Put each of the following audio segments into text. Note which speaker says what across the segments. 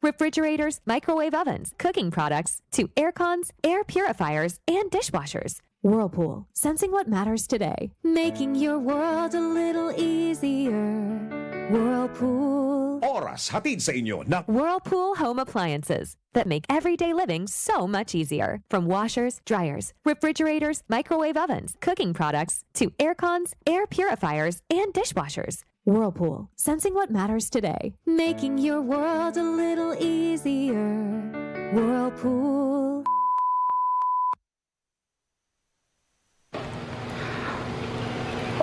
Speaker 1: refrigerators, microwave ovens, cooking products, to air cons, air purifiers, and dishwashers. Whirlpool, sensing what matters today, making your world a little easier. Whirlpool.
Speaker 2: Oras hatid sa inyo na
Speaker 1: Whirlpool home appliances that make everyday living so much easier. From washers, dryers, refrigerators, microwave ovens, cooking products, to air cons, air purifiers, and dishwashers. Whirlpool, sensing what matters today, making your world a little easier. Whirlpool.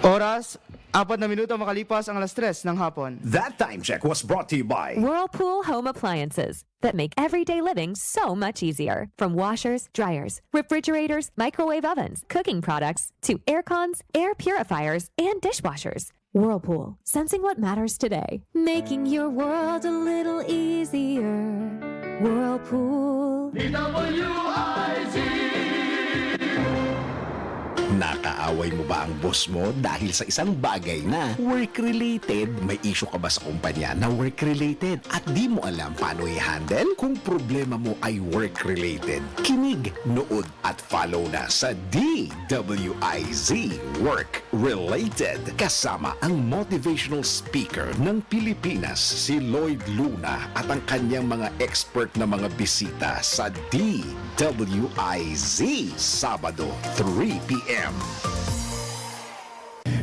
Speaker 3: Oras, 4 na minuto makalipas ang 3:00 ng hapon.
Speaker 2: That time check was brought to you by
Speaker 1: Whirlpool home appliances that make everyday living so much easier. From washers, dryers, refrigerators, microwave ovens, cooking products, to air cons, air purifiers, and dishwashers. Whirlpool, sensing what matters today, making your world a little easier. Whirlpool.
Speaker 4: DWIZ.
Speaker 2: Nakaaway mo ba ang boss mo dahil sa isang bagay na work-related? May issue ka ba sa kumpanya na work-related at di mo alam paano i-handle? Kung problema mo ay work-related, kinig, nood at follow na sa DWIZ Work-Related. Kasama ang motivational speaker ng Pilipinas, si Lloyd Luna, at ang kanyang mga expert na mga bisita sa DWIZ, Sabado, 3 p.m.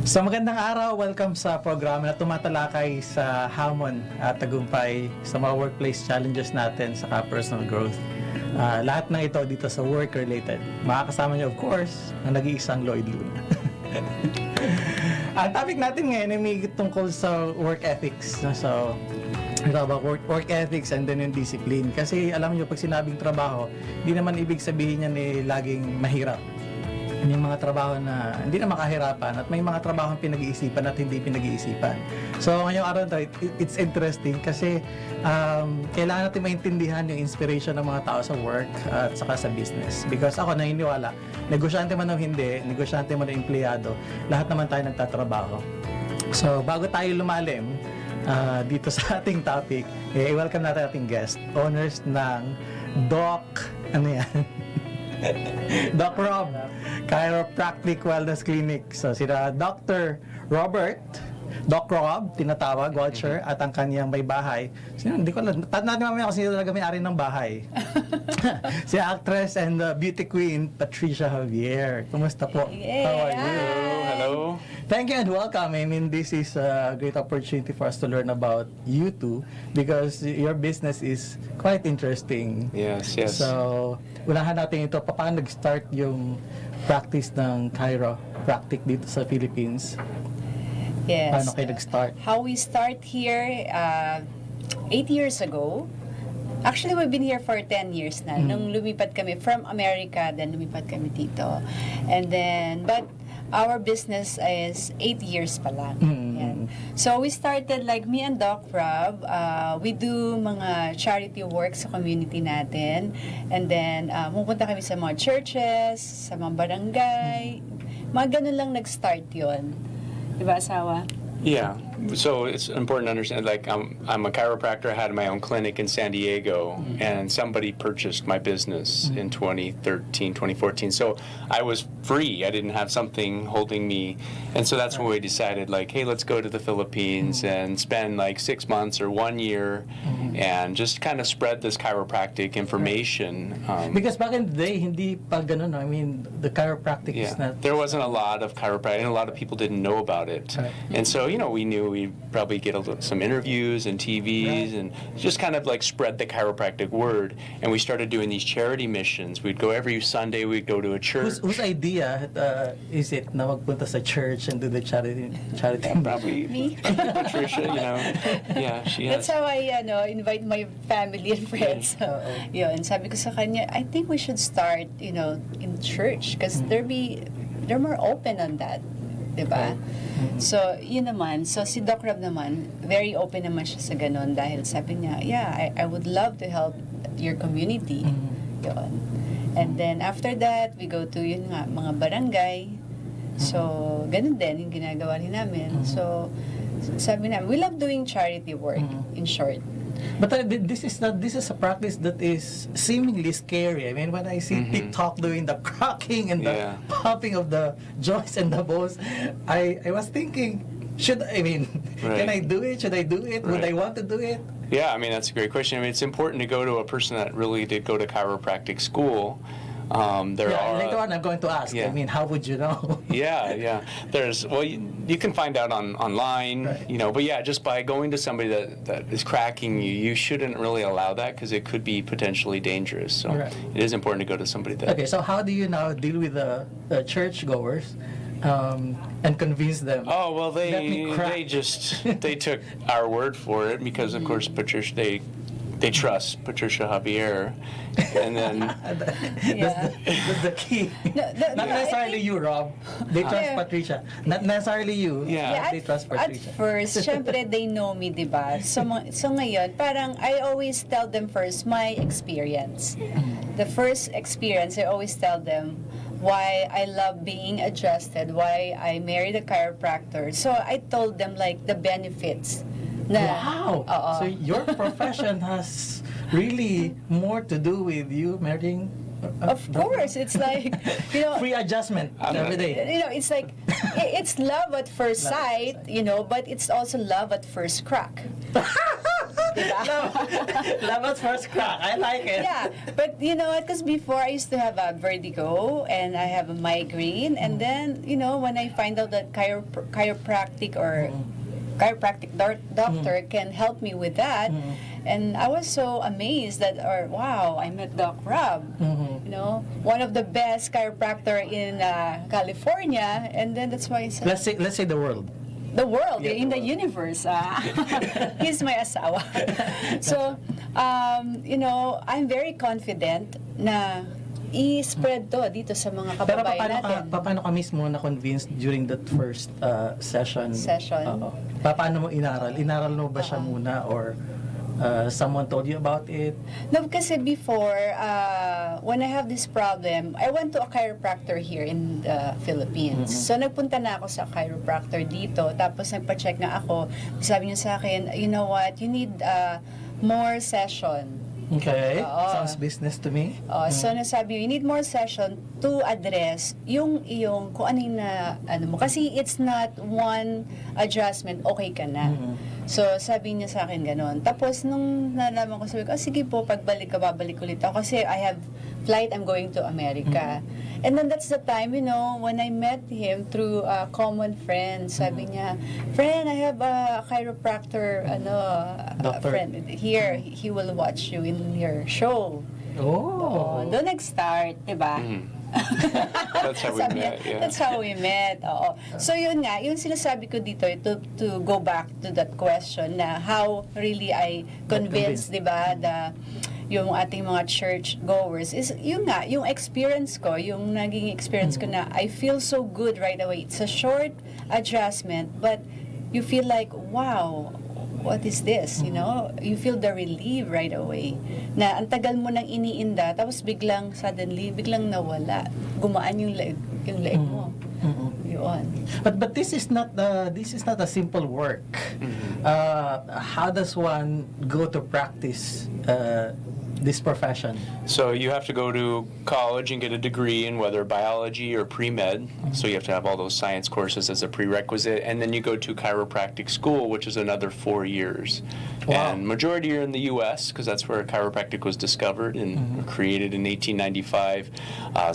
Speaker 5: So magandang araw, welcome sa programa na tumatalakay sa hamon at tagumpay sa mga workplace challenges natin sa personal growth. Lahat ng ito dito sa work-related. Makakasama niyo of course ang nag-iisang Lloyd Luna. Ang topic natin ngayon ay may tungkol sa work ethics. So, ito about work ethics and then yung discipline. Kasi alam niyo pag sinabing trabaho, hindi naman ibig sabihin niyan laging mahirap. May mga trabaho na hindi na makahirapan at may mga trabaho pinag-iisipan at hindi pinag-iisipan. So ngayong araw na it's interesting kasi kailangan natin maintindihan yung inspiration ng mga tao sa work at saka sa business. Because ako naniniwala, negosyante man o hindi, negosyante man o empleyado, lahat naman tayo nagtatrabaho. So bago tayo lumalim dito sa ating topic, i-welcome natin ating guest, owners ng Doc Rob, Chiropractic Wellness Clinic. So sila Dr. Robert, Doc Rob, tinatawag, Walcher, at ang kaniyang may bahay. Hindi ko alam, natin mamaya kasi talaga may-ari ng bahay. Si actress and Beauty Queen Patricia Javier. Kumusta po? How are you?
Speaker 6: Hello.
Speaker 5: Thank you and welcome. I mean, this is a great opportunity for us to learn about you two because your business is quite interesting.
Speaker 6: Yes.
Speaker 5: So, unahan natin ito. Paano nag-start yung practice ng chiropractic dito sa Philippines?
Speaker 7: Yes.
Speaker 5: Paano kayo nag-start?
Speaker 7: How we start here, 8 years ago. Actually, we've been here for 10 years na. Nung lumipat kami from America, then lumipat kami dito. And then, but our business is 8 years pa lang. Yan. So, we started like me and Doc Rob. We do mga charity work sa community natin. And then, pupunta kami sa mga churches, sa mga barangay. Mga ganun lang nag-start yun. Diba, asawa?
Speaker 6: Yeah. So it's important to understand, like, I'm a chiropractor. I had my own clinic in San Diego, and somebody purchased my business in 2013, 2014. So I was free. I didn't have something holding me. And so that's when we decided, like, hey, let's go to the Philippines and spend like 6 months or 1 year and just kind of spread this chiropractic information.
Speaker 5: Because back in the day, hindi pa ganun. I mean, the chiropractic is not...
Speaker 6: There wasn't a lot of chiropractic, and a lot of people didn't know about it.
Speaker 5: Right.
Speaker 6: And so, you know, we knew we'd probably get some interviews and TVs and just kind of like spread the chiropractic word. And we started doing these charity missions. We'd go every Sunday, we'd go to a church.
Speaker 5: Whose idea is it na magpunta sa church and do the charity?
Speaker 6: Probably
Speaker 7: Me?
Speaker 6: Patricia, you know. Yeah, she has.
Speaker 7: That's how I invite my family and friends. So, yun, sabi ko sa kanya, I think we should start, in church because they're more open on that. Diba? So, yun naman. So, si Doc Rob naman, very open naman siya sa ganun dahil sabi niya, yeah, I would love to help your community. Yun. And then, after that, we go to, mga barangay. So, ganun din yung ginagawa rin namin. So, sabi namin, we love doing charity work, in short.
Speaker 5: But this is a practice that is seemingly scary. I mean, when I see TikTok doing the cracking and the popping of the joints and the bones, I was thinking, can I do it? Should I do it? Would I want to do it?
Speaker 6: Yeah, I mean, that's a great question. I mean, it's important to go to a person that really did go to chiropractic school. Later on, I'm going to ask.
Speaker 5: I mean, how would you know?
Speaker 6: Yeah. You can find out online,
Speaker 5: right.
Speaker 6: But yeah, just by going to somebody that is cracking you shouldn't really allow that because it could be potentially dangerous. So it is important to go to somebody that.
Speaker 5: Okay, so how do you now deal with the churchgoers and convince them?
Speaker 6: Oh well, they took our word for it because of course Patricia they trust Patricia Javier, and then
Speaker 5: that's the key. Not necessarily you, Rob. They trust Patricia. Not necessarily you.
Speaker 6: Yeah.
Speaker 5: They trust Patricia.
Speaker 7: At first, syempre they know me, diba? So ngayon, parang I always tell them first my experience. The first experience, I always tell them why I love being adjusted, why I married a chiropractor. So I told them like the benefits.
Speaker 5: Wow! So your profession has really more to do with you marrying.
Speaker 7: Of course, it's like
Speaker 5: free adjustment every day.
Speaker 7: It's like it's love at first sight, but it's also love at first crack.
Speaker 5: Love at first crack. I like it.
Speaker 7: Yeah, but because before I used to have a vertigo and I have a migraine, and then when I find out that chiropractic doctor can help me with that, and I was so amazed that, wow, I met Doc Rob, one of the best chiropractor in California, and then that's why I said,
Speaker 5: let's say the world.
Speaker 7: The world, in the universe. He's my asawa. So, I'm very confident na i-spread to dito sa mga kababayan natin.
Speaker 5: Pero paano ka mismo na-convinced during that first session? Paano mo inaral? Inaral mo ba siya muna or someone told you about it?
Speaker 7: No, kasi before, when I have this problem, I went to a chiropractor here in the Philippines. So nagpunta na ako sa chiropractor dito, tapos nagpa-check nga ako. Sabi niya sa akin, you know what, you need more session.
Speaker 5: Okay, sounds business to me.
Speaker 7: So nasabi, you need more session to address yung kung ano mo. Kasi it's not one adjustment, okay ka na. So sabi niya sa akin ganon. Tapos nung nalaman ko, sabi ko, sige po, pagbalik ka, babalik ulit ako. Kasi I have flight, I'm going to America. And then that's the time, when I met him through a common friend, sabi niya, friend, I have a chiropractor, friend here, he will watch you in your show. Doon nag-start, diba?
Speaker 6: That's how we met. Yeah.
Speaker 7: That's how we met. So yun nga, yung sinasabi ko dito, to go back to that question na how really I convinced, diba, yung ating mga church goers is yung experience ko, yung naging experience ko na I feel so good right away. It's a short adjustment, but you feel like, wow, what is this? You feel the relief right away. Na ang tagal mo nang iniinda, tapos suddenly nawala. Gumaan yung leg mo. Yun.
Speaker 5: But this is not a simple work. How does one go to practice this profession?
Speaker 6: So you have to go to college and get a degree in whether biology or pre-med. So you have to have all those science courses as a prerequisite, and then you go to chiropractic school, which is another 4 years.
Speaker 5: Wow.
Speaker 6: And majority are in the U.S. because that's where chiropractic was discovered and created in 1895.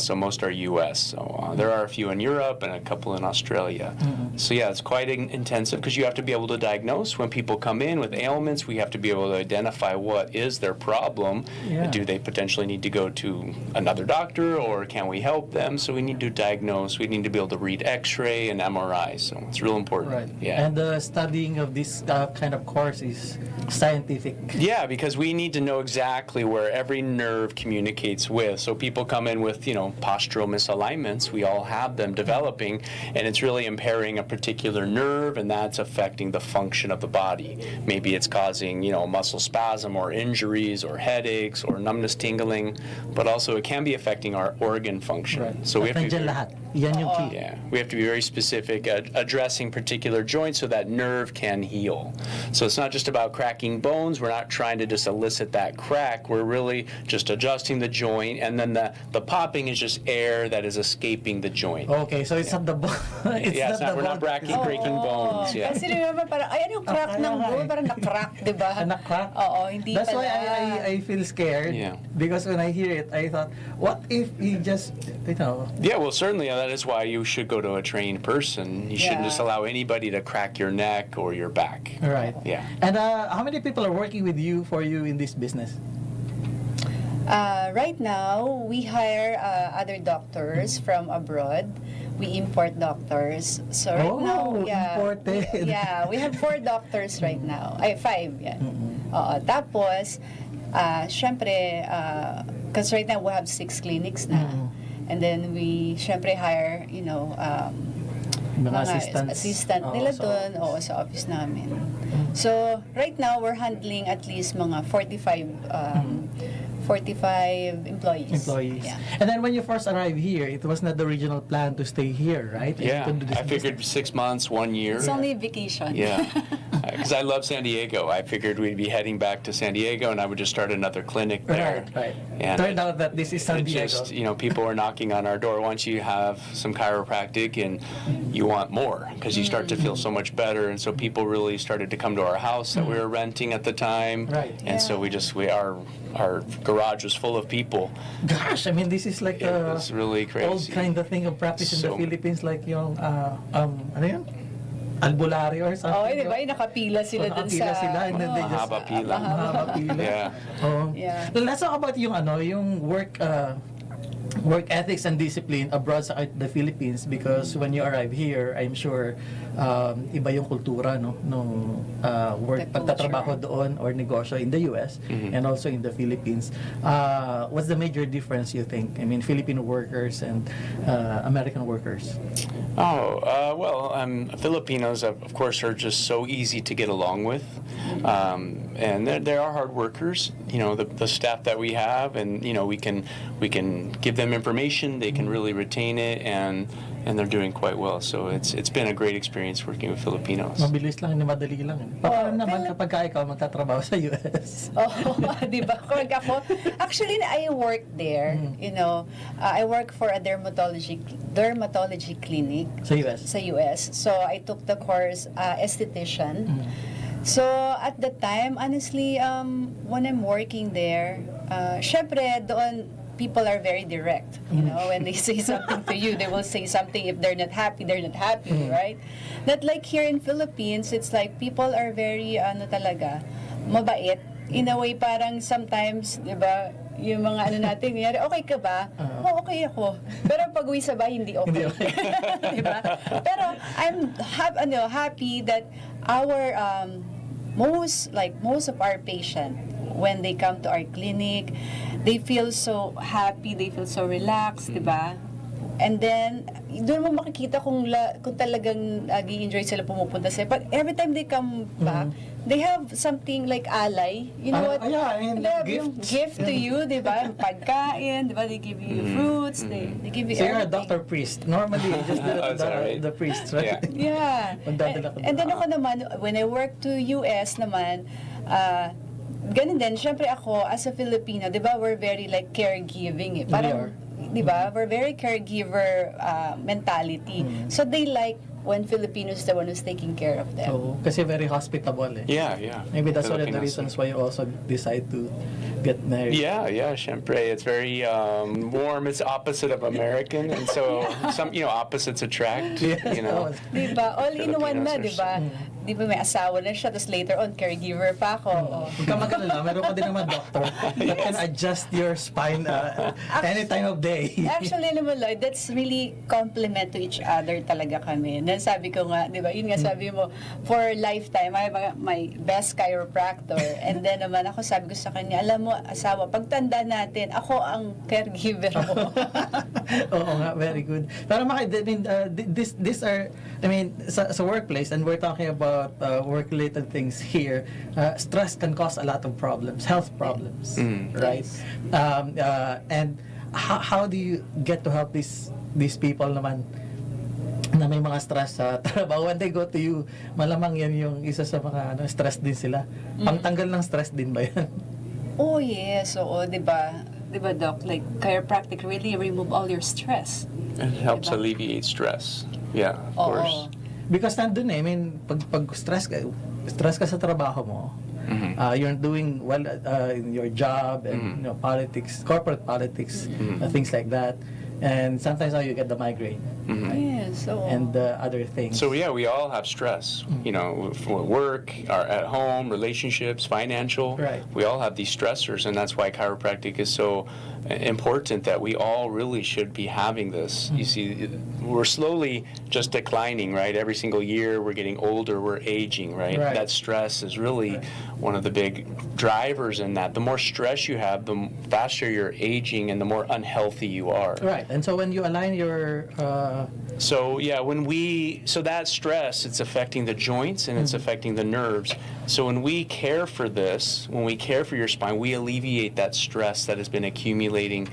Speaker 6: So most are U.S. So there are a few in Europe and a couple in Australia. So yeah, it's quite intensive because you have to be able to diagnose when people come in with ailments. We have to be able to identify what is their problem.
Speaker 5: Yeah.
Speaker 6: Do they potentially need to go to another doctor, or can we help them? So we need to diagnose. We need to be able to read X-ray and MRI. So it's real important.
Speaker 5: Right.
Speaker 6: Yeah.
Speaker 5: And the studying of this kind of course is scientific.
Speaker 6: Yeah, because we need to know exactly where every nerve communicates with. So people come in with, postural misalignments. We all have them developing, and it's really impairing a particular nerve, and that's affecting the function of the body. Maybe it's causing, muscle spasm or injuries or headaches or numbness, tingling, but also it can be affecting our organ function.
Speaker 5: Right.
Speaker 6: So we have to be
Speaker 5: lahat. Yan yung key.
Speaker 6: Yeah, we have to be very specific at addressing particular joints so that nerve can heal. So it's not just about cracking cracking bones. We're not trying to just elicit that crack. We're really just adjusting the joint, and then the popping is just air that is escaping the joint.
Speaker 5: Okay, so it's not the bone.
Speaker 6: We're not breaking bones. Yeah.
Speaker 7: Kasi remember, parang, ay, anong crack ng bone? Parang na-crack, di ba?
Speaker 5: Na-crack?
Speaker 7: Oo, hindi
Speaker 5: That's
Speaker 7: pala.
Speaker 5: why I feel scared.
Speaker 6: Yeah.
Speaker 5: Because when I hear it, I thought, what if he just,
Speaker 6: Yeah, well, certainly that is why you should go to a trained person. You shouldn't
Speaker 7: Yeah.
Speaker 6: just allow anybody to crack your neck or your back.
Speaker 5: Right.
Speaker 6: Yeah.
Speaker 5: And how many people are working with you for you in this business?
Speaker 7: Right now, we hire other doctors from abroad. We import doctors. So right now,
Speaker 5: imported.
Speaker 7: Yeah, we have 4 doctors right now. Ay, 5, yan. Oo, tapos, syempre, because right now we have 6 clinics na. And then we, syempre, hire,
Speaker 5: Mga
Speaker 7: assistant nila doon, sa office namin. So, right now, we're handling at least mga 45 employees. Yeah.
Speaker 5: And then when you first arrived here, it was not the original plan to stay here, right?
Speaker 6: Yeah,
Speaker 5: You can do this
Speaker 6: I figured
Speaker 5: business.
Speaker 6: 6 months, 1 year.
Speaker 7: It's only vacation.
Speaker 6: Yeah, because I love San Diego. I figured we'd be heading back to San Diego, and I would just start another clinic there.
Speaker 5: Right.
Speaker 6: And
Speaker 5: Turned out that this is San
Speaker 6: it
Speaker 5: Diego.
Speaker 6: just, people were knocking on our door. Once you have some chiropractic, and you want more, because you start to feel so much better, and so people really started to come to our house that we were renting at the time.
Speaker 5: Right.
Speaker 6: And so our garage was full of people.
Speaker 5: Gosh, I mean, this is like
Speaker 6: It was really crazy.
Speaker 5: old kind of thing of practice in the
Speaker 6: So-
Speaker 5: Philippines, like yung, ano yun? Albularyo or something.
Speaker 7: Oh, di ba? Nakapila sila dun sa...
Speaker 5: Nakapila sila, and then they just...
Speaker 6: Mahaba pila.
Speaker 5: Mahaba pila.
Speaker 6: Yeah.
Speaker 5: Oh.
Speaker 7: Yeah.
Speaker 5: Let's talk about yung work ethics and discipline abroad sa the Philippines, because when you arrive here, I'm sure iba yung kultura nung work
Speaker 7: The
Speaker 5: pagtatrabaho
Speaker 7: culture.
Speaker 5: doon or negosyo in the US and also in the Philippines. What's the major difference, you think? I mean, Filipino workers and American workers.
Speaker 6: Filipinos, of course, are just so easy to get along with, and they are hard workers. The staff that we have, and we can give them information. They can really retain it, and they're doing quite well. So it's been a great experience working with Filipinos.
Speaker 5: Mabilis lang, madali lang. Paano naman kapag ikaw magtatrabaho sa US?
Speaker 7: Oh, di ba? Kung ako, actually, I work there. I work for a dermatology clinic
Speaker 5: Sa US?
Speaker 7: sa US. So, I took the course esthetician. So, at the time, honestly, when I'm working there, syempre, doon, people are very direct. When they say something to you, they will say something. If they're not happy, right? Not like here in Philippines, it's like people are very, mabait. In a way, parang sometimes, di ba, yung mga natin, okay ka ba? Okay ako. Pero pag uwi sa bahay, hindi okay. Di ba? Pero I'm happy that our, most of our patients, when they come to our clinic, they feel so happy, they feel so relaxed, di ba? And then, doon mo makikita kung talagang nag-i-enjoy sila pumupunta sila. But every time they come back, they have something like alay. You know what?
Speaker 5: Yeah, I mean,
Speaker 7: They have yung gift to you, di ba? Pagkain, di ba? They give you fruits, they give you
Speaker 5: So you're a
Speaker 7: everything.
Speaker 5: doctor priest. Normally, just
Speaker 6: Is that right?
Speaker 5: the priest, right?
Speaker 7: Yeah.
Speaker 5: Magdadala ka
Speaker 7: And then ako naman, when I work to US naman, ganun din, syempre ako, as a Filipino, di ba, we're very like caregiving. Parang, di ba, we're very caregiver mentality. So they like when Filipinos the one who's taking care of them.
Speaker 5: Oo, kasi very hospitable eh.
Speaker 6: Yeah.
Speaker 5: Maybe that's one of the
Speaker 6: Filipinos.
Speaker 5: reasons why you also decide to get married.
Speaker 6: Yeah, syempre. It's very warm. It's opposite of American, and so some opposites attract.
Speaker 5: Yes.
Speaker 7: Di ba? All in one na, di
Speaker 6: Filipinos
Speaker 7: ba? Di ba may asawa na siya, tapos later on, caregiver pa ako. Oh.
Speaker 5: Huwag ka mag-alala, meron ka din naman doctor that can adjust your spine any time of day.
Speaker 7: Actually naman, Lloyd, that's really complement to each other talaga kami. Then sabi ko nga, di ba, yun nga sabi mo, for lifetime, I have my best chiropractor. And then naman ako, sabi ko sa kanya, alam mo, asawa, pagtanda natin, ako ang caregiver mo.
Speaker 5: Oo nga, very good. Pero these are, sa workplace, and we're talking about work-related things here, stress can cause a lot of problems, health problems, right? And how do you get to help these people naman na may mga stress sa trabaho. When they go to you, malamang yan yung isa sa mga stress din sila. Pangtanggal ng stress din ba yan?
Speaker 7: Oh, yes. Oo, di ba? Di ba, Doc? Like, chiropractic really remove all your stress.
Speaker 6: It helps
Speaker 7: Diba?
Speaker 6: alleviate stress. Yeah, of
Speaker 7: Oo.
Speaker 6: course.
Speaker 5: Because nandun I mean, pag stress ka sa trabaho mo, you're doing well in your job and politics, corporate politics, things like that. And sometimes you get the migraine
Speaker 7: Yes. Oo.
Speaker 5: and other things.
Speaker 6: So yeah, we all have stress. You know, for work, our at home, relationships, financial.
Speaker 5: Right.
Speaker 6: We all have these stressors, and that's why chiropractic is so important. That we all really should be having this. You see, we're slowly just declining, right? Every single year, we're getting older, we're aging, right?
Speaker 5: Right.
Speaker 6: That stress is really one of the big drivers in that. The more stress you have, the faster you're aging, and the more unhealthy you are.
Speaker 5: Right. And so when you align your
Speaker 6: So yeah, so that stress, it's affecting the joints and it's affecting the nerves. So when we care for this, when we care for your spine, we alleviate that stress that has been accumulating.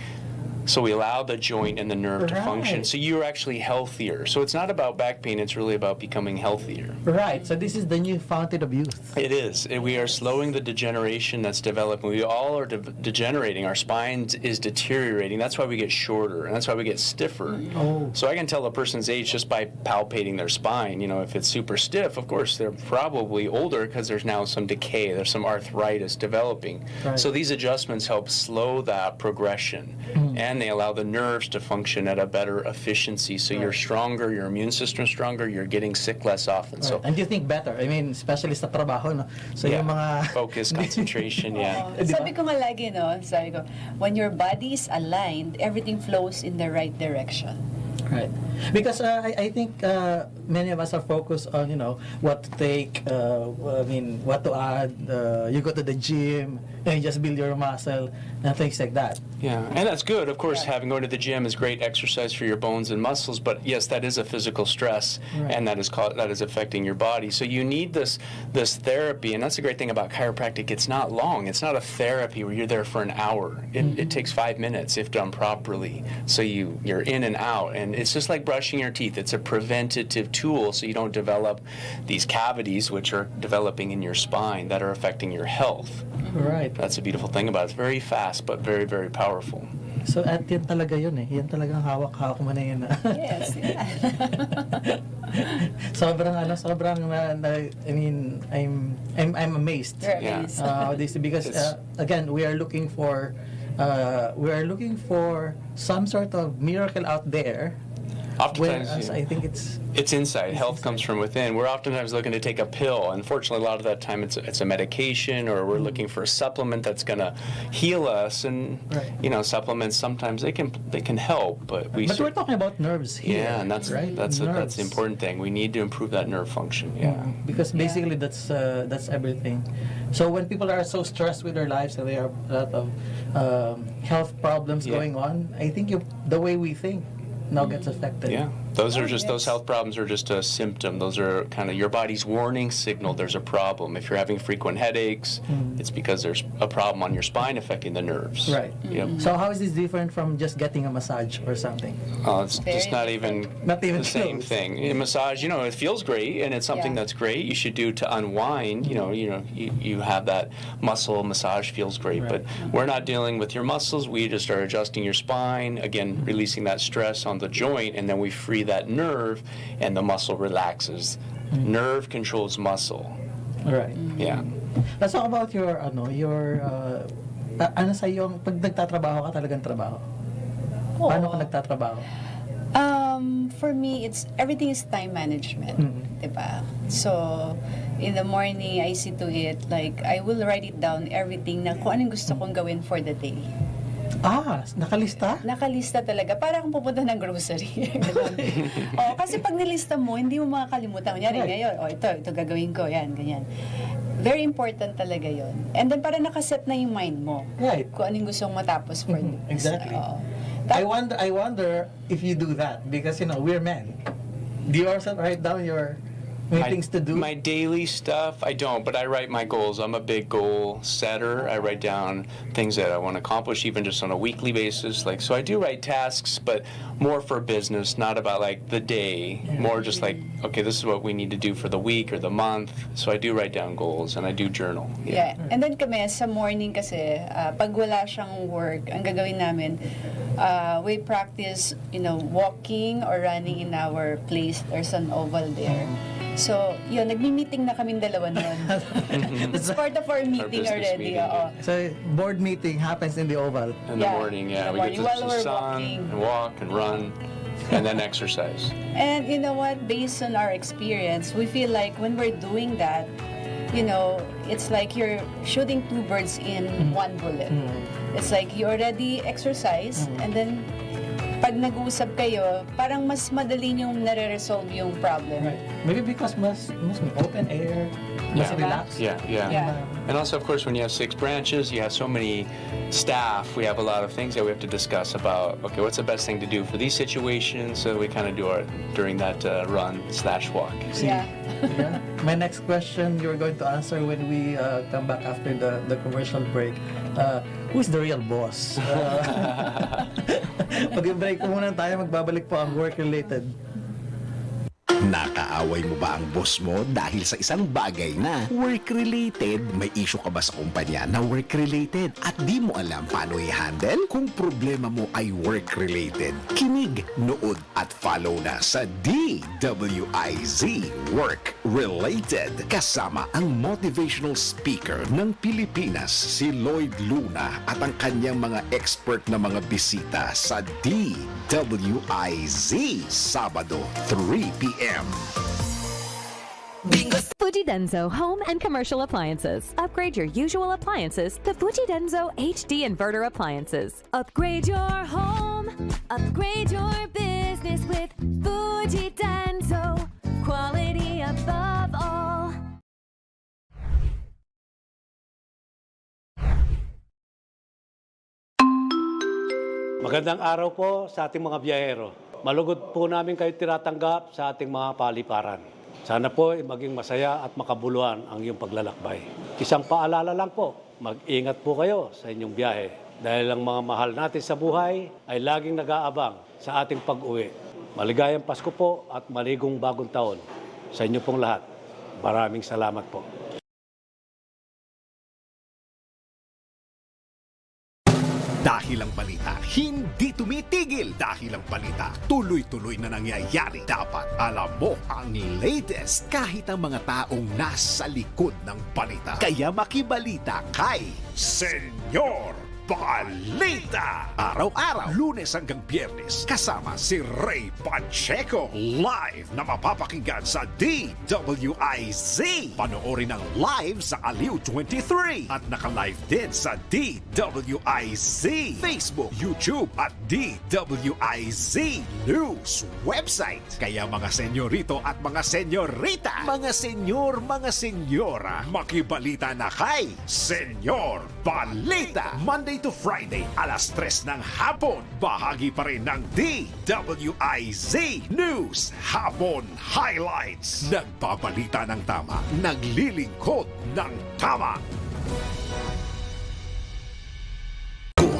Speaker 6: So we allow the joint and the nerve to function.
Speaker 5: Right.
Speaker 6: So you're actually healthier. So it's not about back pain, it's really about becoming healthier.
Speaker 5: right. So this is the new fountain of youth.
Speaker 6: It is. We are slowing the degeneration that's developing. We all are degenerating. Our spine is deteriorating. That's why we get shorter, and that's why we get stiffer.
Speaker 5: Oh.
Speaker 6: So I can tell a person's age just by palpating their spine. You know, if it's super stiff, of course, they're probably older because there's now some decay. There's some arthritis developing.
Speaker 5: Right.
Speaker 6: So these adjustments help slow that progression, and they allow the nerves to function at a better efficiency. So you're stronger, your immune system's stronger, you're getting sick less often. So
Speaker 5: And you think better. I mean, especially sa trabaho, no? So
Speaker 6: yeah,
Speaker 5: yung mga
Speaker 6: focus, concentration, yeah.
Speaker 7: Oo. Sabi ko nga lagi, sabi ko, when your body is aligned, everything flows in the right direction.
Speaker 5: Right. Because I think many of us are focused on, what to take, what to add. You go to the gym and you just build your muscle and things like that.
Speaker 6: Yeah, and that's good. Of course, having going to the gym is great exercise for your bones and muscles. But yes, that is a physical stress, and that is affecting your body. So you need this therapy, and that's the great thing about chiropractic. It's not long. It's not a therapy where you're there for an hour. It takes 5 minutes if done properly. So you're in and out, and it's just like brushing your teeth. It's a preventative tool, so you don't develop these cavities which are developing in your spine that are affecting your health.
Speaker 5: Right.
Speaker 6: That's the beautiful thing about it. It's very fast, but very, very powerful.
Speaker 5: So at yan talaga yun eh. Yan talagang hawak-hawak mo na yun.
Speaker 7: Yes, yeah.
Speaker 5: sobrang I mean, I'm amazed.
Speaker 7: You're
Speaker 6: Yeah.
Speaker 7: amazed.
Speaker 5: Because again, we are looking for some sort of miracle out there.
Speaker 6: Oftentimes,
Speaker 5: Whereas I think it's
Speaker 6: inside. Health comes from within. We're oftentimes looking to take a pill. Unfortunately, a lot of that time it's a medication, or we're looking for a supplement that's going to heal us. And supplements sometimes they can help, but
Speaker 5: we're talking about nerves here.
Speaker 6: Yeah, and that's
Speaker 5: right?
Speaker 6: that's
Speaker 5: Nerves.
Speaker 6: the important thing. We need to improve that nerve function. Yeah.
Speaker 5: Because basically that's everything. So when people are so stressed with their lives and they have a lot of health problems going on, I think the way we think now gets affected.
Speaker 6: Yeah, those health problems are just a symptom. Those are kind of your body's warning signal there's a problem. If you're having frequent headaches, it's because there's a problem on your spine affecting the nerves.
Speaker 5: Right.
Speaker 6: Yep.
Speaker 5: So how is this different from just getting a massage or something?
Speaker 6: It's just not even the same
Speaker 5: close.
Speaker 6: thing. A massage, it feels great, and it's something that's great. You should do to unwind. You have that muscle massage feels great,
Speaker 5: Right.
Speaker 6: but we're not dealing with your muscles. We just are adjusting your spine, again, releasing that stress on the joint, and then we free that nerve, and the muscle relaxes. Nerve controls muscle.
Speaker 5: Right.
Speaker 6: Yeah.
Speaker 5: Let's talk about your ano sa yung pag nagtatrabaho ka talagang trabaho. Paano ka nagtatrabaho?
Speaker 7: For me, everything is time management, diba? So, in the morning, I see to it, like, I will write it down, everything na kung anong gusto kong gawin for the day.
Speaker 5: Nakalista?
Speaker 7: Nakalista talaga. Para kung pupunta ng grocery. Kasi pag nilista mo, hindi mo makakalimutan. Kunyari, ngayon, ito gagawin ko, yan, ganyan. Very important talaga yon. And then, para nakaset na yung mind mo.
Speaker 5: Right.
Speaker 7: Kung anong gusto mong matapos for the day.
Speaker 5: Exactly. I wonder if you do that because we're men. Do you also write down your Many things to do?
Speaker 6: My daily stuff, I don't, but I write my goals. I'm a big goal setter. I write down things that I want to accomplish, even just on a weekly basis. Like, so I do write tasks, but more for business, not about like the day. More just like, okay, this is what we need to do for the week or the month. So I do write down goals and I do journal.
Speaker 7: Yeah. And then kami, sa morning kasi, pag wala siyang work, ang gagawin namin, we practice, walking or running in our place. There's an oval there. So, yun, nagmi-meeting na kaming dalawa nun. It's part of our meeting
Speaker 6: business
Speaker 7: already.
Speaker 6: meeting,
Speaker 7: Oo.
Speaker 5: So, board meeting happens in the oval.
Speaker 6: In the
Speaker 7: Yeah,
Speaker 6: morning,
Speaker 7: in
Speaker 6: yeah.
Speaker 7: the
Speaker 6: We get
Speaker 7: morning, while
Speaker 6: to the
Speaker 7: we're
Speaker 6: sun
Speaker 7: walking.
Speaker 6: and walk and run and then exercise.
Speaker 7: And you know what? Based on our experience, we feel like when we're doing that, it's like you're shooting two birds in one bullet. It's like you already exercise and then pag nag-uusap kayo, parang mas madali yung nare-resolve yung problem.
Speaker 5: Right. Maybe because mas may open air, mas
Speaker 6: Yeah.
Speaker 5: relaxed.
Speaker 6: Yeah.
Speaker 7: Yeah.
Speaker 6: And also, of course, when you have 6 branches, you have so many staff. We have a lot of things that we have to discuss about. Okay, what's the best thing to do for these situations? So we kind of do during that run/walk.
Speaker 7: Yeah.
Speaker 5: Yeah. My next question you're going to answer when we come back after the commercial break. Who's the real boss? Mag-break po muna tayo, magbabalik po ang work-related.
Speaker 2: Nakaaway mo ba ang boss mo dahil sa isang bagay na work-related? May issue ka ba sa kumpanya na work-related at di mo alam paano i-handle? Kung problema mo ay work-related, kinig, nood at follow na sa DWIZ Work-Related. Kasama ang motivational speaker ng Pilipinas, si Lloyd Luna, at ang kanyang mga expert na mga bisita sa DWIZ Sabado 3 p.m.
Speaker 1: Fujidenzo Home and Commercial Appliances. Upgrade your usual appliances to Fujidenzo HD Inverter Appliances. Upgrade your home. Upgrade your business with Fujidenzo. Quality above all.
Speaker 8: Magandang araw po sa ating mga biyahero. Malugod po namin kayo tinatanggap sa ating mga paliparan. Sana po ay maging masaya at makabuluhan ang iyong paglalakbay. Isang paalala lang po, mag-ingat po kayo sa inyong biyahe dahil ang mga mahal natin sa buhay ay laging nag-aabang sa ating pag-uwi. Maligayang Pasko po at maligong bagong taon sa inyo pong lahat. Maraming salamat po.
Speaker 2: Dahil ang balita hindi tumitigil, dahil ang balita tuloy-tuloy na nangyayari, dapat alam mo ang latest kahit ang mga taong nasa likod ng balita. Kaya makibalita kay Senyor Balita! Araw-araw, Lunes hanggang Biyernes, kasama si Ray Pacheco. Live na mapapakinggan sa DWIZ. Panoorin ang live sa ALIW 23 at naka-live din sa DWIZ Facebook, YouTube at DWIZ News website. Kaya mga senyorito at mga senyorita, mga senyor, mga senyora, makibalita na kay Senyor Balita. Monday to Friday, alas 3 ng hapon. Bahagi pa rin ng DWIZ News Hapon Highlights. Nagbabalita ng tama, naglilingkod ng tama.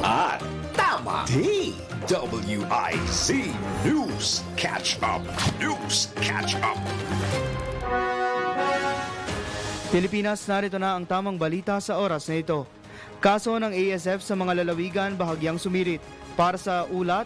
Speaker 2: At tama, DWIZ News Catch Up. News Catch Up.
Speaker 3: Pilipinas, narito na ang tamang balita sa oras na ito. Kaso ng ASF sa mga lalawigan bahagyang sumirit. Para sa ulat,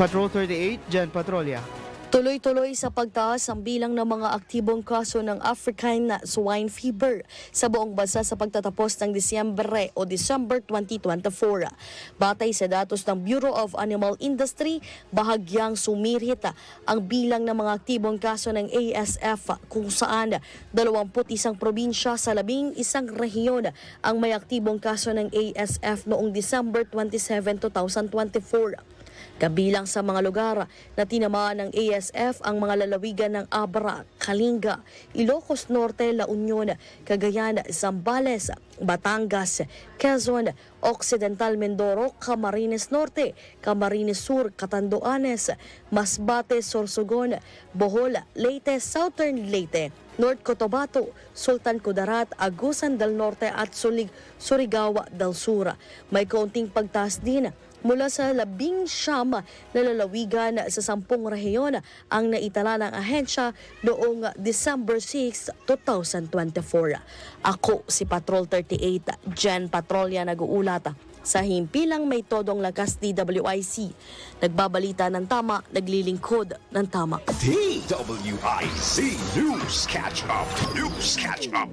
Speaker 3: Patrol 38, Jen Patrolya.
Speaker 9: Tuloy-tuloy sa pagtaas ang bilang ng mga aktibong kaso ng African swine fever sa buong bansa sa pagtatapos ng Disyembre o December 2024. Batay sa datos ng Bureau of Animal Industry, bahagyang sumirit ang bilang ng mga aktibong kaso ng ASF kung saan 21 probinsya sa 11 rehiyon ang may aktibong kaso ng ASF noong December 27, 2024. Kabilang sa mga lugar na tinamaan ng ASF ang mga lalawigan ng Abra, Kalinga, Ilocos Norte, La Union, Cagayan, Zambales, Batangas, Quezon, Occidental Mindoro, Camarines Norte, Camarines Sur, Catanduanes, Masbate, Sorsogon, Bohol, Leyte, Southern Leyte, North Cotabato, Sultan Kudarat, Agusan del Norte at Surigao del Sur. May kaunting pagtaas din mula sa 19 na lalawigan sa 10 rehiyon ang naitala ng ahensya noong December 6, 2024. Ako si Patrol 38, Jen Patrolya nag-uulat sa himpilang may todong lakas DWIZ. Nagbabalita ng tama, naglilingkod ng tama.
Speaker 2: DWIZ News Catch Up. News Catch Up.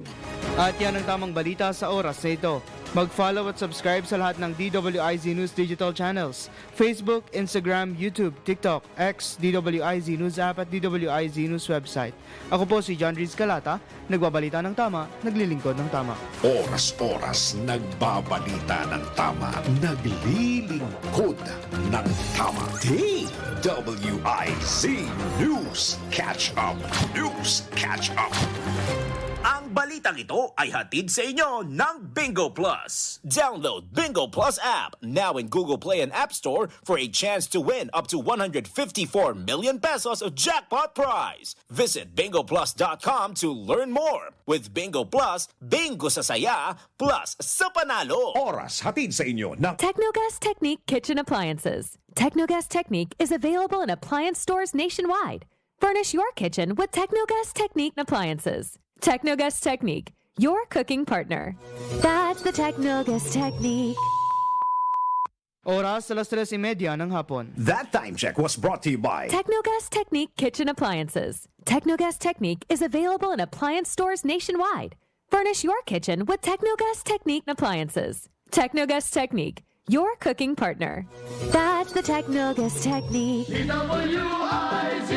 Speaker 3: At yan ang tamang balita sa oras na ito. Mag-follow at subscribe sa lahat ng DWIZ News digital channels. Facebook, Instagram, YouTube, TikTok, X, DWIZ News app at DWIZ News website. Ako po si John Riz Calata, nagbabalita ng tama, naglilingkod ng tama.
Speaker 2: Oras-oras nagbabalita ng tama, naglilingkod ng tama. DWIZ News Catch Up. News Catch Up.
Speaker 10: Ang balitang ito ay hatid sa inyo ng Bingo Plus. Download Bingo Plus app now in Google Play and App Store for a chance to win up to 154 million pesos of jackpot prize. Visit bingoplus.com to learn more. With Bingo Plus, bingo sa saya plus sa panalo.
Speaker 2: Oras hatid sa inyo ng
Speaker 1: Technogas Technique Kitchen Appliances. Technogas Technique is available in appliance stores nationwide. Furnish your kitchen with Technogas Technique appliances. Technogas Technique, your cooking partner. That's the Technogas Technique.
Speaker 3: Oras, alas 3:30 ng hapon.
Speaker 2: That time check was brought to you by
Speaker 1: Technogas Technique Kitchen Appliances. Technogas Technique is available in appliance stores nationwide. Furnish your kitchen with Technogas Technique appliances. Technogas Technique, your cooking partner. That's the Technogas Technique.
Speaker 4: DWIZ.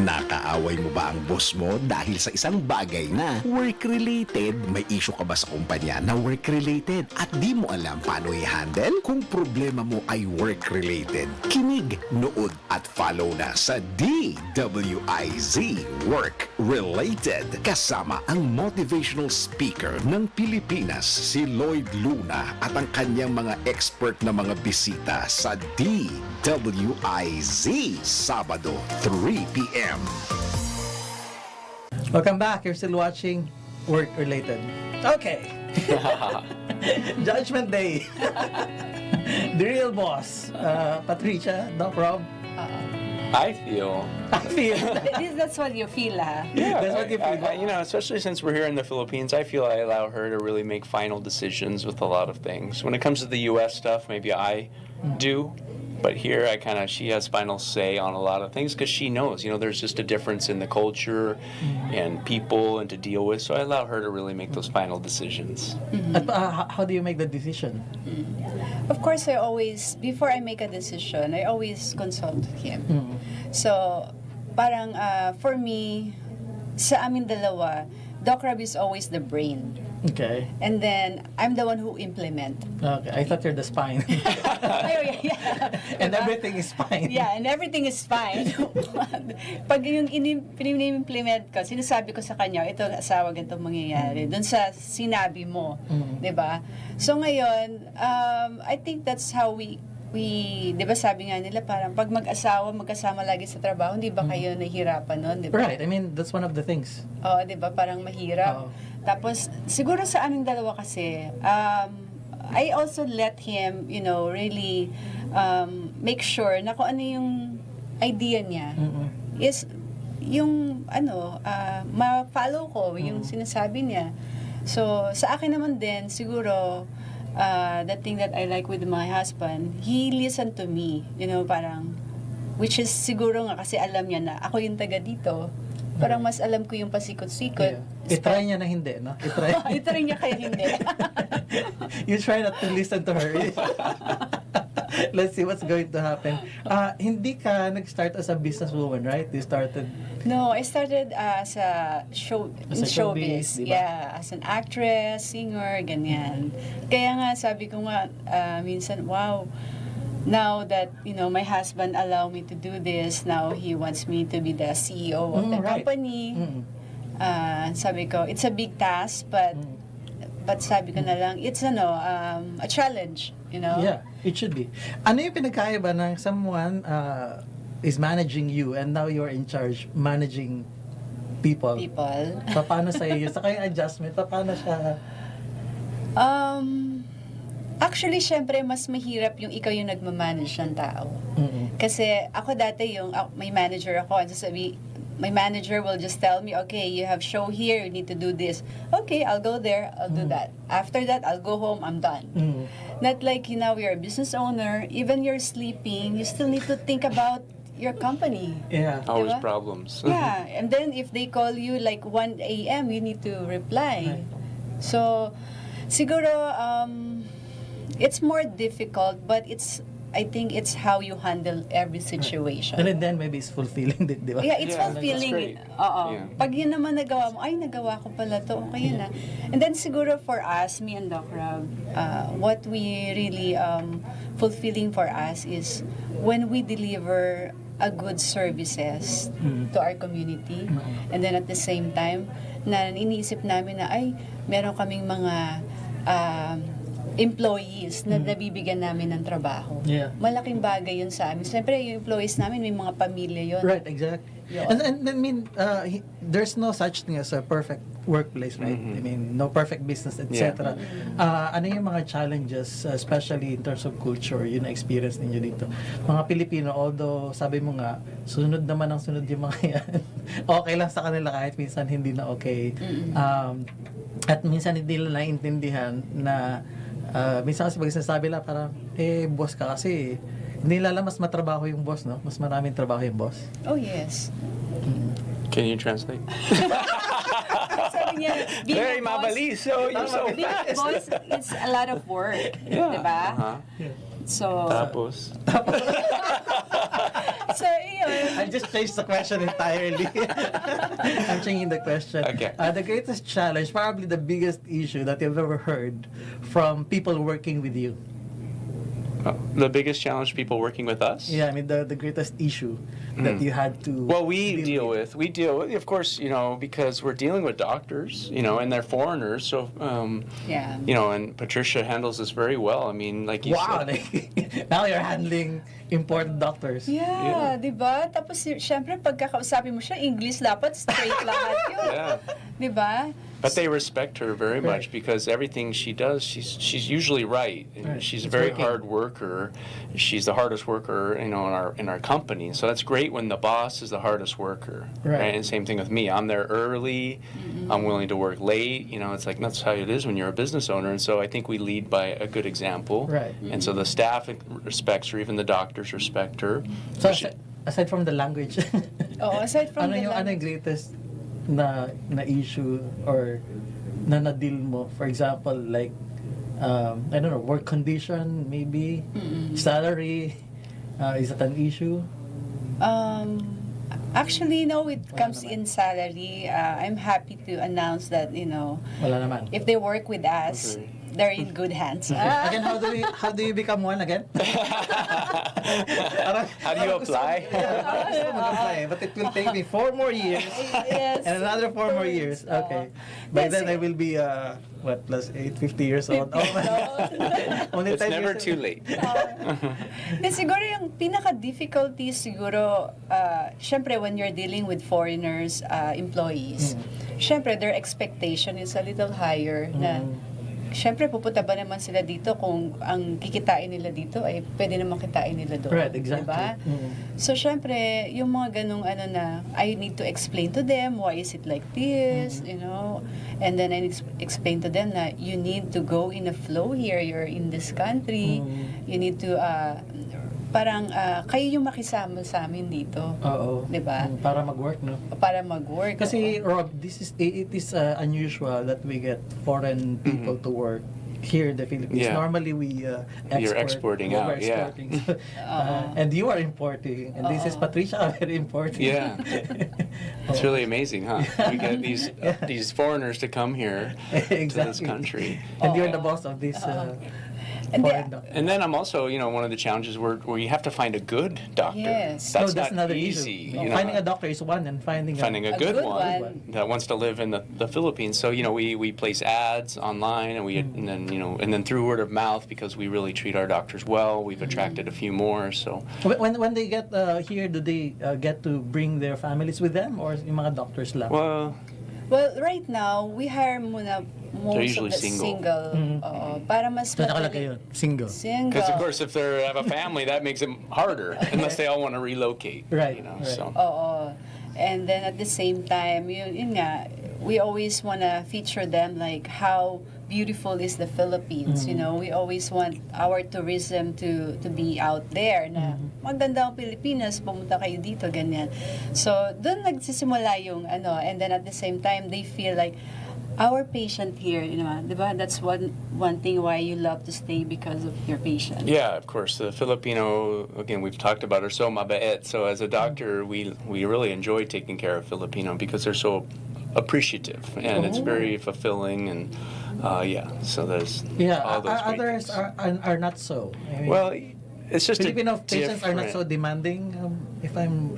Speaker 2: Nakaaway mo ba ang boss mo dahil sa isang bagay na work-related? May issue ka ba sa kumpanya na work-related at di mo alam paano i-handle? Kung problema mo ay work-related, kinig, nood at follow na sa DWIZ Work-Related. Kasama ang motivational speaker ng Pilipinas, si Lloyd Luna at ang kanyang mga expert na mga bisita sa DWIZ Sabado 3 p.m.
Speaker 5: Welcome back. You're still watching Work Related. Okay. Judgment Day. The real boss. Patricia, Doc Rob.
Speaker 6: I feel.
Speaker 7: That's what you feel, ha?
Speaker 6: Yeah,
Speaker 5: That's what you feel.
Speaker 6: you know, especially since we're here in the Philippines, I feel I allow her to really make final decisions with a lot of things. When it comes to the U.S. stuff, maybe I do. But here, she has final say on a lot of things because she knows, there's just a difference in the culture and people and to deal with. So I allow her to really make those final decisions.
Speaker 5: At, how do you make the decision?
Speaker 7: Of course, before I make a decision, I always consult him. So, parang for me, sa amin dalawa, Doc Rob is always the brain.
Speaker 5: Okay.
Speaker 7: And then, I'm the one who implement.
Speaker 5: Okay. I thought you're the spine.
Speaker 7: Yeah.
Speaker 5: And
Speaker 7: Diba?
Speaker 5: everything is fine.
Speaker 7: Yeah, and everything is fine. Pag yung implement ko, sinasabi ko sa kanya, ito asawa, ganito mangyayari. Doon sa sinabi mo. Di ba? So ngayon, I think that's how we, di ba sabi nga nila, parang pag mag-asawa, magkasama lagi sa trabaho, hindi ba kayo nahihirapan nun? Di ba?
Speaker 5: Right. I mean, that's one of the things.
Speaker 7: Oo, di ba? Parang mahirap. Tapos, siguro sa aming dalawa kasi, I also let him, really make sure na kung ano yung idea niya is yung, ma-follow ko yung sinasabi niya. So, sa akin naman din, siguro, the thing that I like with my husband, he listened to me, parang, which is siguro nga kasi alam niya na ako yung taga dito. Parang mas alam ko yung pasikot-sikot.
Speaker 5: Yeah. I-try niya na hindi, no?
Speaker 7: I-try niya kaya hindi.
Speaker 5: You try not to listen to her. Let's see what's going to happen. Hindi ka nag-start as a businesswoman, right? You started...
Speaker 7: No, I started as a
Speaker 5: As a showbiz,
Speaker 7: showbiz.
Speaker 5: di ba?
Speaker 7: Yeah, as an actress, singer, ganyan. Kaya nga, sabi ko nga, minsan, wow, now that, my husband allow me to do this, now he wants me to be the CEO of the
Speaker 5: right.
Speaker 7: company. Sabi ko, it's a big task, but sabi ko na lang, it's a challenge,
Speaker 5: Yeah, it should be. Ano yung pinagkaiba ng someone is managing you and now you're in charge managing people? Paano sa'yo yun? Saka yung adjustment, paano siya?
Speaker 7: Actually, syempre, mas mahirap yung ikaw yung nagmamanage ng tao. Kasi ako dati may manager ako, my manager will just tell me, okay, you have show here, you need to do this. Okay, I'll go there, I'll do that. After that, I'll go home, I'm done. Not like, you're a business owner, even you're sleeping, you still need to think about your company.
Speaker 5: Yeah.
Speaker 6: Always
Speaker 7: Diba?
Speaker 6: problems.
Speaker 7: Yeah, and then if they call you like 1 a.m., you need to reply. So, siguro, it's more difficult, but I think it's how you handle every situation.
Speaker 5: And then maybe it's fulfilling, di ba?
Speaker 7: Yeah, it's
Speaker 6: Yeah,
Speaker 7: fulfilling.
Speaker 6: that's great.
Speaker 7: Oo.
Speaker 6: Yeah.
Speaker 7: Pag yun naman nagawa mo, ay, nagawa ko pala to, okay na. And then siguro for us, me and Doc Rob, what we really fulfilling for us is when we deliver a good services to our community, and then at the same time, na iniisip namin na, ay, meron kaming mga employees na nabibigyan namin ng trabaho.
Speaker 5: Yeah.
Speaker 7: Malaking bagay yun sa amin. Siyempre, yung employees namin, may mga pamilya yun.
Speaker 5: Right, exactly.
Speaker 7: Yun.
Speaker 5: And I mean, there's no such thing as a perfect workplace, right? I mean, no perfect business, etc. Ano yung mga challenges, especially in terms of culture, yung na-experience ninyo dito? Mga Pilipino, although sabi mo nga, sunod naman ang sunod yung mga yan. Okay lang sa kanila kahit minsan hindi na okay. At minsan hindi nila naiintindihan na minsan kasi pag sinasabi lang parang, boss ka kasi, hindi nila mas matrabaho yung boss, no? Mas maraming trabaho yung boss.
Speaker 7: Oh, yes.
Speaker 6: Can you translate?
Speaker 7: Sabi niya, being
Speaker 6: Very
Speaker 7: a boss,
Speaker 6: mabali, so you're so
Speaker 7: being a
Speaker 6: fast.
Speaker 7: boss, it's a lot of work.
Speaker 6: Yeah.
Speaker 7: Diba? So,
Speaker 6: Tapos?
Speaker 7: so, yun.
Speaker 5: I just changed the question entirely. I'm changing the question.
Speaker 6: Okay.
Speaker 5: The greatest challenge, probably the biggest issue that you've ever heard from people working with you.
Speaker 6: The biggest challenge people working with us?
Speaker 5: Yeah, I mean the greatest issue that you had to.
Speaker 6: Well, we deal with, of course, because we're dealing with doctors, and they're foreigners. So,
Speaker 7: Yeah.
Speaker 6: And Patricia handles this very well. I mean, like you
Speaker 5: Wow,
Speaker 6: said.
Speaker 5: now you're handling important doctors.
Speaker 7: Yeah, di ba? Tapos, syempre, pagkakausapin mo siya, English dapat straight lahat yun.
Speaker 6: Yeah.
Speaker 7: Di ba?
Speaker 6: But they respect her very much
Speaker 5: Right.
Speaker 6: because everything she does, she's usually right. And
Speaker 5: Right.
Speaker 6: she's a
Speaker 5: It's
Speaker 6: very
Speaker 5: working.
Speaker 6: hard worker. She's the hardest worker, in our company. So that's great when the boss is the hardest worker.
Speaker 5: Right.
Speaker 6: And same thing with me. I'm there early. I'm willing to work late. It's like that's how it is when you're a business owner. And so I think we lead by a good example.
Speaker 5: Right.
Speaker 6: And so the staff respects her, even the doctors respect her.
Speaker 5: So aside from the language,
Speaker 7: Oo, aside from
Speaker 5: ano
Speaker 7: the
Speaker 5: yung greatest na issue or na deal mo? For example, like I don't know, work condition, maybe salary. Is that an issue?
Speaker 7: Actually, no, it comes in salary. I'm happy to announce that,
Speaker 5: Wala naman.
Speaker 7: if they work with us,
Speaker 6: Okay.
Speaker 7: they're in good hands.
Speaker 5: Again, how do you become one again?
Speaker 6: How do you apply?
Speaker 5: Yeah, gusto mag-apply, but it will take me 4 more years
Speaker 7: Yes.
Speaker 5: and another 4 more years. Okay. By then I will be plus 8, 50 years old. Only
Speaker 6: It's
Speaker 5: 10
Speaker 6: never
Speaker 5: years
Speaker 6: too late.
Speaker 7: Siguro yung pinaka-difficulty siguro, syempre when you're dealing with foreigners, employees, syempre their expectation is a little higher na syempre pupunta ba naman sila dito kung ang kikitain nila dito ay pwede naman kitain nila doon.
Speaker 5: Right, exactly.
Speaker 7: Diba? So syempre, yung mga ganung na I need to explain to them why is it like this, and then I explain to them na you need to go in a flow here, you're in this country, you need to parang kayo yung makisama sa amin dito.
Speaker 5: Oo.
Speaker 7: Diba?
Speaker 5: Para mag-work, no?
Speaker 7: Para mag-work.
Speaker 5: Kasi Rob, it is unusual that we get foreign people to work here in the Philippines.
Speaker 6: Yeah.
Speaker 5: Normally we export.
Speaker 6: You're exporting
Speaker 5: we're
Speaker 6: out, yeah.
Speaker 5: exporting. And you are importing, and this is Patricia very importing.
Speaker 6: Yeah. It's really amazing, huh? We get these foreigners to come here
Speaker 5: Exactly.
Speaker 6: to this country.
Speaker 5: And you're the boss of this.
Speaker 7: And
Speaker 5: foreign
Speaker 7: the-
Speaker 5: doctor.
Speaker 6: And then I'm also, one of the challenges where you have to find a good doctor.
Speaker 7: Yes.
Speaker 6: That's
Speaker 5: that's
Speaker 6: not
Speaker 5: another
Speaker 6: easy.
Speaker 5: issue. Finding a doctor is one, and finding
Speaker 6: a
Speaker 7: A
Speaker 6: good
Speaker 7: good
Speaker 6: one
Speaker 7: one.
Speaker 6: that wants to live in the Philippines. So we place ads online, and then through word of mouth, because we really treat our doctors well, we've attracted a few more. So
Speaker 5: When they get here, do they get to bring their families with them, or yung mga doctors lang?
Speaker 7: Well, right now, we hire muna most of
Speaker 6: usually
Speaker 7: the
Speaker 6: single.
Speaker 7: Oo, para mas
Speaker 5: So nakalagay yun, single.
Speaker 7: Single.
Speaker 6: because of course, if they have a family, that makes it harder unless they all want to relocate.
Speaker 5: Right, right.
Speaker 6: So.
Speaker 7: Oo. And then at the same time, yun nga, we always want to feature them like how beautiful is the Philippines. We always want our tourism to be out there na maganda ang Pilipinas, pumunta kayo dito, ganyan. So, doon nagsisimula yung and then at the same time, they feel like our patient here, diba? That's one thing why you love to stay because of your patient.
Speaker 6: Yeah, of course. The Filipino, again, we've talked about, are so mabait. So as a doctor, we really enjoy taking care of Filipino because they're so appreciative, and it's very fulfilling, and so there's all those great
Speaker 5: others
Speaker 6: things.
Speaker 5: are not so. I mean,
Speaker 6: Well, it's just
Speaker 5: Filipino patients are not so
Speaker 6: different.
Speaker 5: demanding.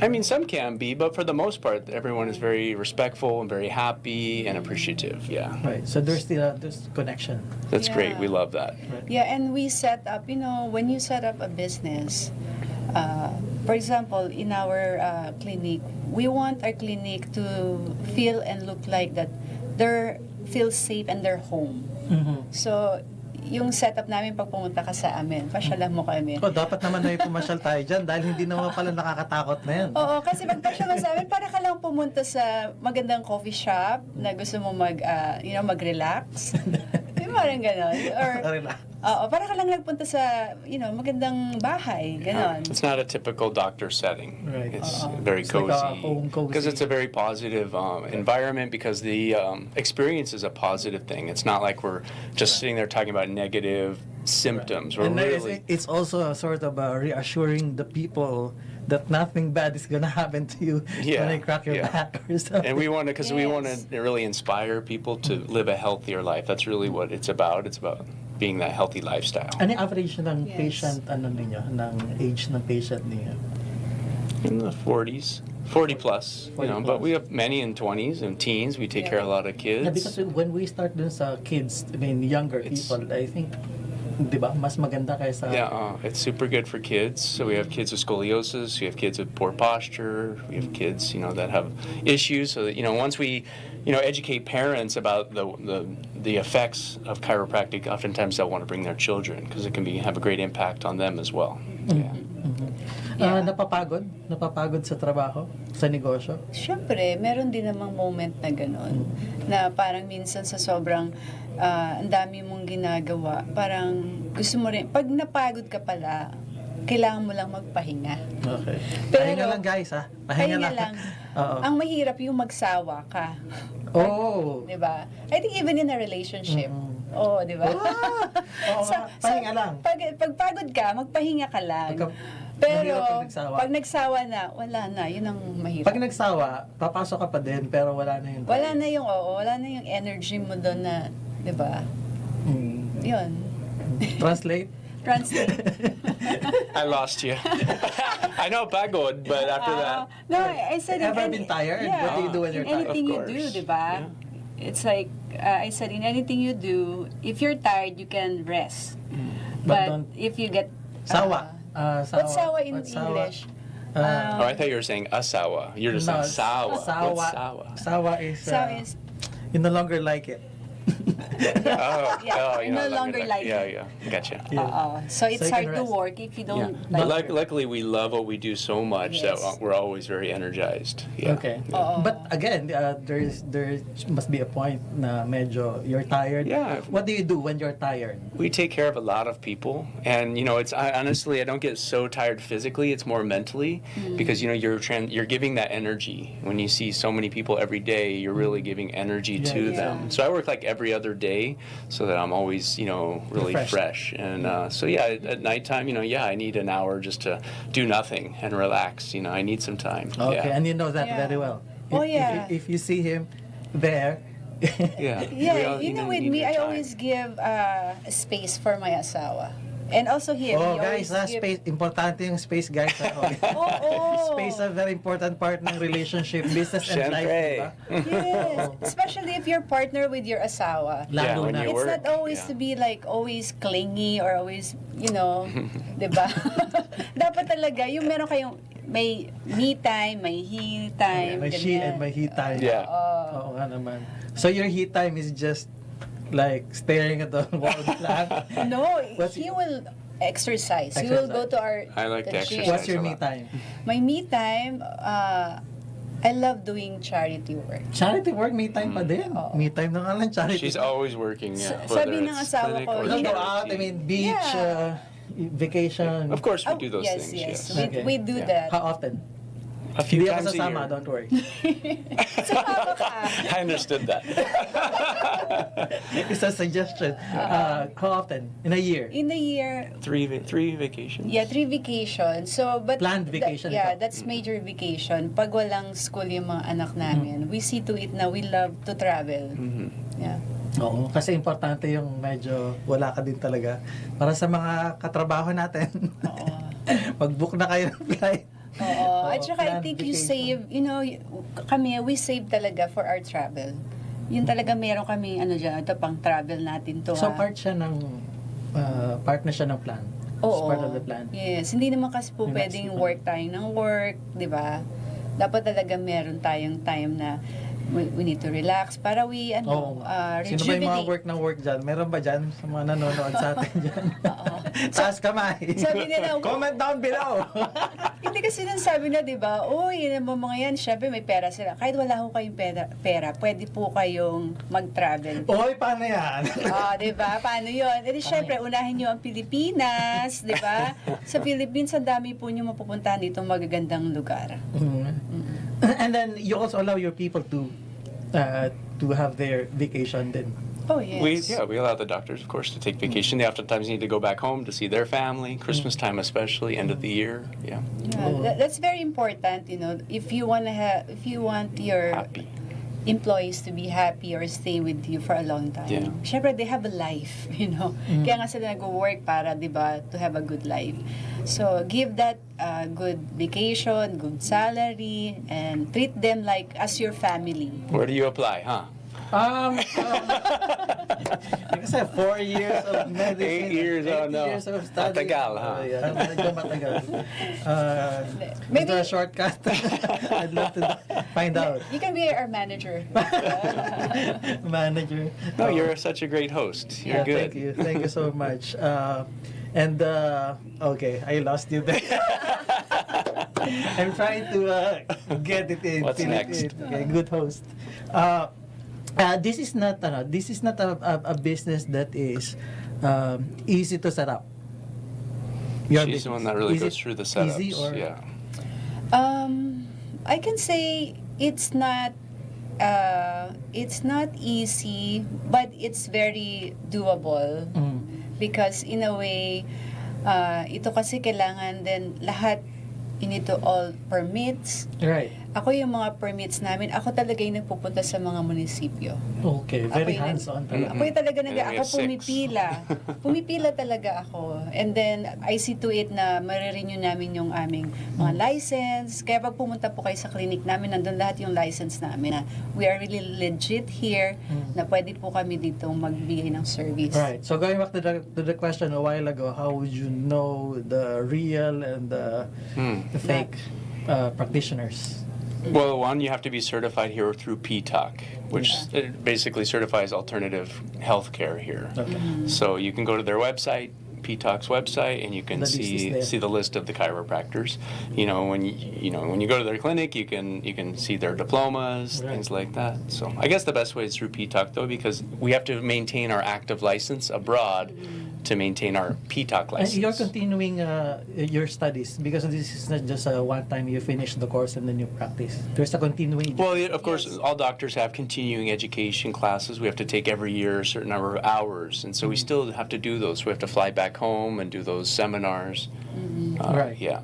Speaker 6: I mean, some can be, but for the most part, everyone is very respectful and very happy and appreciative. Yeah,
Speaker 5: right. So there's still there's connection.
Speaker 6: that's great.
Speaker 7: Yeah.
Speaker 6: We love that.
Speaker 7: Yeah, and we set up, when you set up a business, for example, in our clinic, we want our clinic to feel and look like that they feel safe and they're home. So, yung setup namin pag pumunta ka sa amin, pasyalan mo kami.
Speaker 5: Dapat naman may pumasyal tayo dyan dahil hindi naman pala nakakatakot na yan.
Speaker 7: Oo, kasi pag pasyalan mo sa amin, para ka lang pumunta sa magandang coffee shop na gusto mo mag-relax. Yung parang gano'n. Or,
Speaker 5: Relax.
Speaker 7: para ka lang nagpunta sa, magandang bahay, gano'n.
Speaker 6: It's not a typical doctor setting.
Speaker 5: Right.
Speaker 6: It's very
Speaker 5: It's like a
Speaker 6: cozy.
Speaker 5: home cozy.
Speaker 6: Because it's a very positive environment, because the experience is a positive thing. It's not like we're just sitting there talking about negative symptoms. We're
Speaker 5: And
Speaker 6: really...
Speaker 5: it's also sort of reassuring the people that nothing bad is gonna happen to you when they crack your back or something.
Speaker 6: And we want to, because we want
Speaker 7: Yes.
Speaker 6: to really inspire people to live a healthier life. That's really what it's about. It's about being that healthy lifestyle.
Speaker 5: Ano yung average ng
Speaker 7: Yes.
Speaker 5: patient, ng age ng patient niyo?
Speaker 6: In the 40s, 40 plus,
Speaker 5: 40
Speaker 6: but
Speaker 5: plus.
Speaker 6: we have many in 20s and teens. We take care of a lot of kids.
Speaker 5: Yeah, because when we start dun sa kids, younger people, I think, di ba, mas maganda kaysa...
Speaker 6: Yeah, it's super good for kids. So we have kids with scoliosis, we have kids with poor posture, we have kids, that have issues. So that, once we, educate parents about the effects of chiropractic, oftentimes they'll want to bring their children because it can have a great impact on them as well. Yeah.
Speaker 5: Napapagod sa trabaho, sa negosyo?
Speaker 7: Siyempre, meron din namang moment na gano'n. Na parang minsan sa sobrang ang dami mong ginagawa, parang gusto mo rin, pag napagod ka pala, kailangan mo lang magpahinga.
Speaker 5: Okay.
Speaker 7: Pero,
Speaker 5: Pahinga lang guys, ha?
Speaker 7: Pahinga lang.
Speaker 5: Oo.
Speaker 7: Ang mahirap yung magsawa ka.
Speaker 5: Oh!
Speaker 7: Diba? I think even in a relationship. Oo, di ba?
Speaker 5: Oo, pahinga lang.
Speaker 7: Pag pagod ka, magpahinga ka lang.
Speaker 5: Mahirap
Speaker 7: Pero,
Speaker 5: pag nagsawa.
Speaker 7: pag nagsawa na, wala na. Yun ang mahirap.
Speaker 5: Pag nagsawa, papasok ka pa din, pero wala na yung...
Speaker 7: Wala na yung energy mo doon na, di ba? Yun.
Speaker 5: Translate?
Speaker 7: Translate.
Speaker 6: I lost you. I know pagod, but after that...
Speaker 7: No, I said...
Speaker 5: Ever been tired?
Speaker 7: Yeah.
Speaker 5: What do you do when you're tired?
Speaker 7: Anything you
Speaker 6: Of
Speaker 7: do,
Speaker 6: course.
Speaker 7: di ba?
Speaker 6: Yeah.
Speaker 7: It's like, I said, in anything you do, if you're tired, you can rest.
Speaker 5: But
Speaker 7: But
Speaker 5: don't-
Speaker 7: if you get...
Speaker 5: Sawa.
Speaker 7: What's sawa in
Speaker 5: What's sawa?
Speaker 7: English?
Speaker 6: Oh, I thought you were saying asawa. You're just saying sawa. What's sawa?
Speaker 5: Sawa is...
Speaker 7: Sawa is...
Speaker 5: You no longer like it.
Speaker 6: Oh,
Speaker 7: Yeah,
Speaker 6: you
Speaker 7: no longer like
Speaker 6: Yeah,
Speaker 7: it.
Speaker 6: yeah, gotcha.
Speaker 7: So it's
Speaker 5: So you can
Speaker 7: hard to
Speaker 5: rest.
Speaker 7: work if you don't
Speaker 6: But
Speaker 7: like
Speaker 6: luckily, we love what we do so much that
Speaker 7: Yes.
Speaker 6: we're always very energized. Yeah.
Speaker 5: Okay.
Speaker 7: Oo.
Speaker 5: But again, there must be a point na medyo you're tired.
Speaker 6: Yeah.
Speaker 5: What do you do when you're tired?
Speaker 6: We take care of a lot of people, and honestly, I don't get so tired physically. It's more mentally, because you're giving that energy when you see so many people every day. You're really giving energy to
Speaker 5: Yeah.
Speaker 6: them. So I work like every other day so that I'm always, really fresh. And so, yeah, at nighttime, I need an hour just to do nothing and relax. I need some time.
Speaker 5: Okay,
Speaker 6: Yeah.
Speaker 5: and you know that very well. If you see him there,
Speaker 6: Yeah.
Speaker 7: Yeah,
Speaker 6: We all,
Speaker 7: with
Speaker 6: need
Speaker 7: me,
Speaker 6: your
Speaker 7: I
Speaker 6: time.
Speaker 7: always give space for my asawa. And also him.
Speaker 5: oh
Speaker 7: he
Speaker 5: guys,
Speaker 7: always give-
Speaker 5: space, importante yung space guys.
Speaker 7: Oo.
Speaker 5: Space a very important part ng relationship, business and life,
Speaker 6: Siyempre.
Speaker 5: diba?
Speaker 7: Yes, especially if you're partner with your asawa.
Speaker 6: Yeah,
Speaker 5: Lalo
Speaker 6: when
Speaker 5: na.
Speaker 6: you
Speaker 7: It's
Speaker 6: work,
Speaker 7: not always
Speaker 6: yeah.
Speaker 7: to be like always clingy or always, diba? Dapat talaga, yung meron kayong may me time, may he time,
Speaker 5: May she
Speaker 7: ganyan.
Speaker 5: and may he time.
Speaker 6: Yeah.
Speaker 5: Oo nga naman. So your he time is just like staring at the wall lang?
Speaker 7: No,
Speaker 5: What's-
Speaker 7: he will exercise. He will go to our
Speaker 6: I like to
Speaker 7: the gym.
Speaker 6: exercise.
Speaker 5: What's your
Speaker 6: a
Speaker 5: me
Speaker 6: lot.
Speaker 5: time?
Speaker 7: My me time, I love doing charity work.
Speaker 5: Charity work, me time pa din. Me time na nga lang, charity.
Speaker 6: She's always working, yeah.
Speaker 7: Sabi
Speaker 6: whether
Speaker 7: ng
Speaker 6: it's
Speaker 7: asawa
Speaker 6: clinic
Speaker 7: ko,
Speaker 6: or
Speaker 5: No, go
Speaker 6: charity.
Speaker 5: out, I mean, beach,
Speaker 7: Yeah.
Speaker 5: vacation.
Speaker 6: Of course, we
Speaker 7: Oh,
Speaker 6: do those
Speaker 7: yes,
Speaker 6: things, yes.
Speaker 7: We,
Speaker 5: Okay.
Speaker 7: we do
Speaker 6: Yeah.
Speaker 7: that.
Speaker 5: How often?
Speaker 6: A few
Speaker 5: Hindi ako
Speaker 6: times a
Speaker 5: sasama,
Speaker 6: year.
Speaker 5: don't worry.
Speaker 7: Sumama ka.
Speaker 6: I understood that.
Speaker 5: It's a suggestion. How often? In a year?
Speaker 7: In a year,
Speaker 6: three vacations.
Speaker 7: yeah, 3 vacations. So, but
Speaker 5: Planned vacation
Speaker 7: yeah,
Speaker 5: ito.
Speaker 7: that's major vacation. Pag walang school yung mga anak namin, we see to it na we love to travel. Yeah.
Speaker 5: Oo, kasi importante yung medyo wala ka din talaga. Para sa mga katrabaho natin. Mag-book na kayo ng flight.
Speaker 7: Oo. At saka I
Speaker 5: planned
Speaker 7: think you
Speaker 5: vacation.
Speaker 7: save, kami, we save talaga for our travel. Yun talaga meron kami, ito pang travel natin to.
Speaker 5: So
Speaker 7: ha?
Speaker 5: part siya ng part na siya ng plan. It's
Speaker 7: Oo.
Speaker 5: part of the plan.
Speaker 7: Yes, hindi naman kasi po
Speaker 5: Yung
Speaker 7: pwedeng
Speaker 5: next
Speaker 7: work tayo ng work, di ba? Dapat talaga meron tayong time na we need to relax para we,
Speaker 5: Oo. Sino ba yung mga work ng work dyan? Meron ba dyan sa mga nanonood sa atin dyan? Taas kamay.
Speaker 7: Sabi nila,
Speaker 5: Comment down below.
Speaker 7: Hindi kasi nang sabi na, di ba, yun ang mga yan, syempre may pera sila. Kahit wala ho kayong pera, pwede po kayong mag-travel.
Speaker 5: Oy, paano yan?
Speaker 7: Di ba? Paano yun? E di syempre, unahin nyo ang Pilipinas, di ba? Sa Philippines, ang dami po nyo mapupuntahan dito magagandang lugar.
Speaker 5: And then you also allow your people to have their vacation then.
Speaker 7: Oh, yes.
Speaker 6: We allow the doctors, of course, to take vacation. They oftentimes need to go back home to see their family, Christmas time especially, end of the year. Yeah,
Speaker 7: That's very important, if you want your
Speaker 6: happy.
Speaker 7: employees to be happy or stay with you for a long time.
Speaker 6: Yeah.
Speaker 7: Syempre, they have a life, Kaya nga sila nag-work para, di ba, to have a good life. So, give that good vacation, good salary, and treat them like as your family.
Speaker 6: Where do you apply, huh?
Speaker 5: Kasi 4 years of medicine.
Speaker 6: 8 years, oh
Speaker 5: 8
Speaker 6: no.
Speaker 5: years of study.
Speaker 6: Matagal, huh?
Speaker 5: Yeah, medyo matagal.
Speaker 7: Maybe-
Speaker 5: Maybe a shortcut. I'd love to find out.
Speaker 7: You can be our manager.
Speaker 5: Manager.
Speaker 6: No, you're such a great host. You're
Speaker 5: Yeah,
Speaker 6: good.
Speaker 5: Thank you so much. Okay, I lost you there. I'm trying to get it in.
Speaker 6: What's
Speaker 5: fill it
Speaker 6: next?
Speaker 5: in. Okay, good host. This is not a business that is easy to set up. Your
Speaker 6: She's the one
Speaker 5: business.
Speaker 6: that really
Speaker 5: Is
Speaker 6: goes
Speaker 5: it
Speaker 6: through the setups.
Speaker 5: easy or-
Speaker 6: Yeah.
Speaker 7: I can say it's not easy, but it's very doable. Because in a way, ito kasi kailangan din lahat, you need to all permits.
Speaker 5: Right.
Speaker 7: Ako yung mga permits namin, ako talaga yung nagpupunta sa mga munisipyo.
Speaker 5: Okay, very
Speaker 7: Ako yung-
Speaker 5: hands-on.
Speaker 7: Ako yung talaga
Speaker 6: And then we
Speaker 7: ako
Speaker 6: have 6.
Speaker 7: pumipila talaga ako. And then, I see to it na marirenew namin yung aming mga license. Kaya pag pumunta po kayo sa clinic namin, nandun lahat yung license namin na we are really legit here, na pwede po kami dito magbigay ng service.
Speaker 5: Right. So going back to the question a while ago, how would you know the real and the fake practitioners?
Speaker 6: Well, one, you have to be certified here through PTOC, which it basically certifies alternative healthcare here.
Speaker 5: Okay.
Speaker 6: So you can go to their website, PTalk's website, and you can
Speaker 5: The list is there.
Speaker 6: see the list of the chiropractors. When you go to their clinic, you can see their diplomas,
Speaker 5: Right.
Speaker 6: things like that. So I guess the best way is through PTalk, though, because we have to maintain our active license abroad to maintain our PTalk
Speaker 5: And
Speaker 6: license.
Speaker 5: you're continuing your studies because this is not just a one time you finish the course and then you practice. There's a continuing.
Speaker 6: Well, yeah, of course,
Speaker 7: Yes.
Speaker 6: all doctors have continuing education classes. We have to take every year a certain number of hours, and so we still have to do those. We have to fly back home and do those seminars.
Speaker 5: Right.
Speaker 6: Yeah.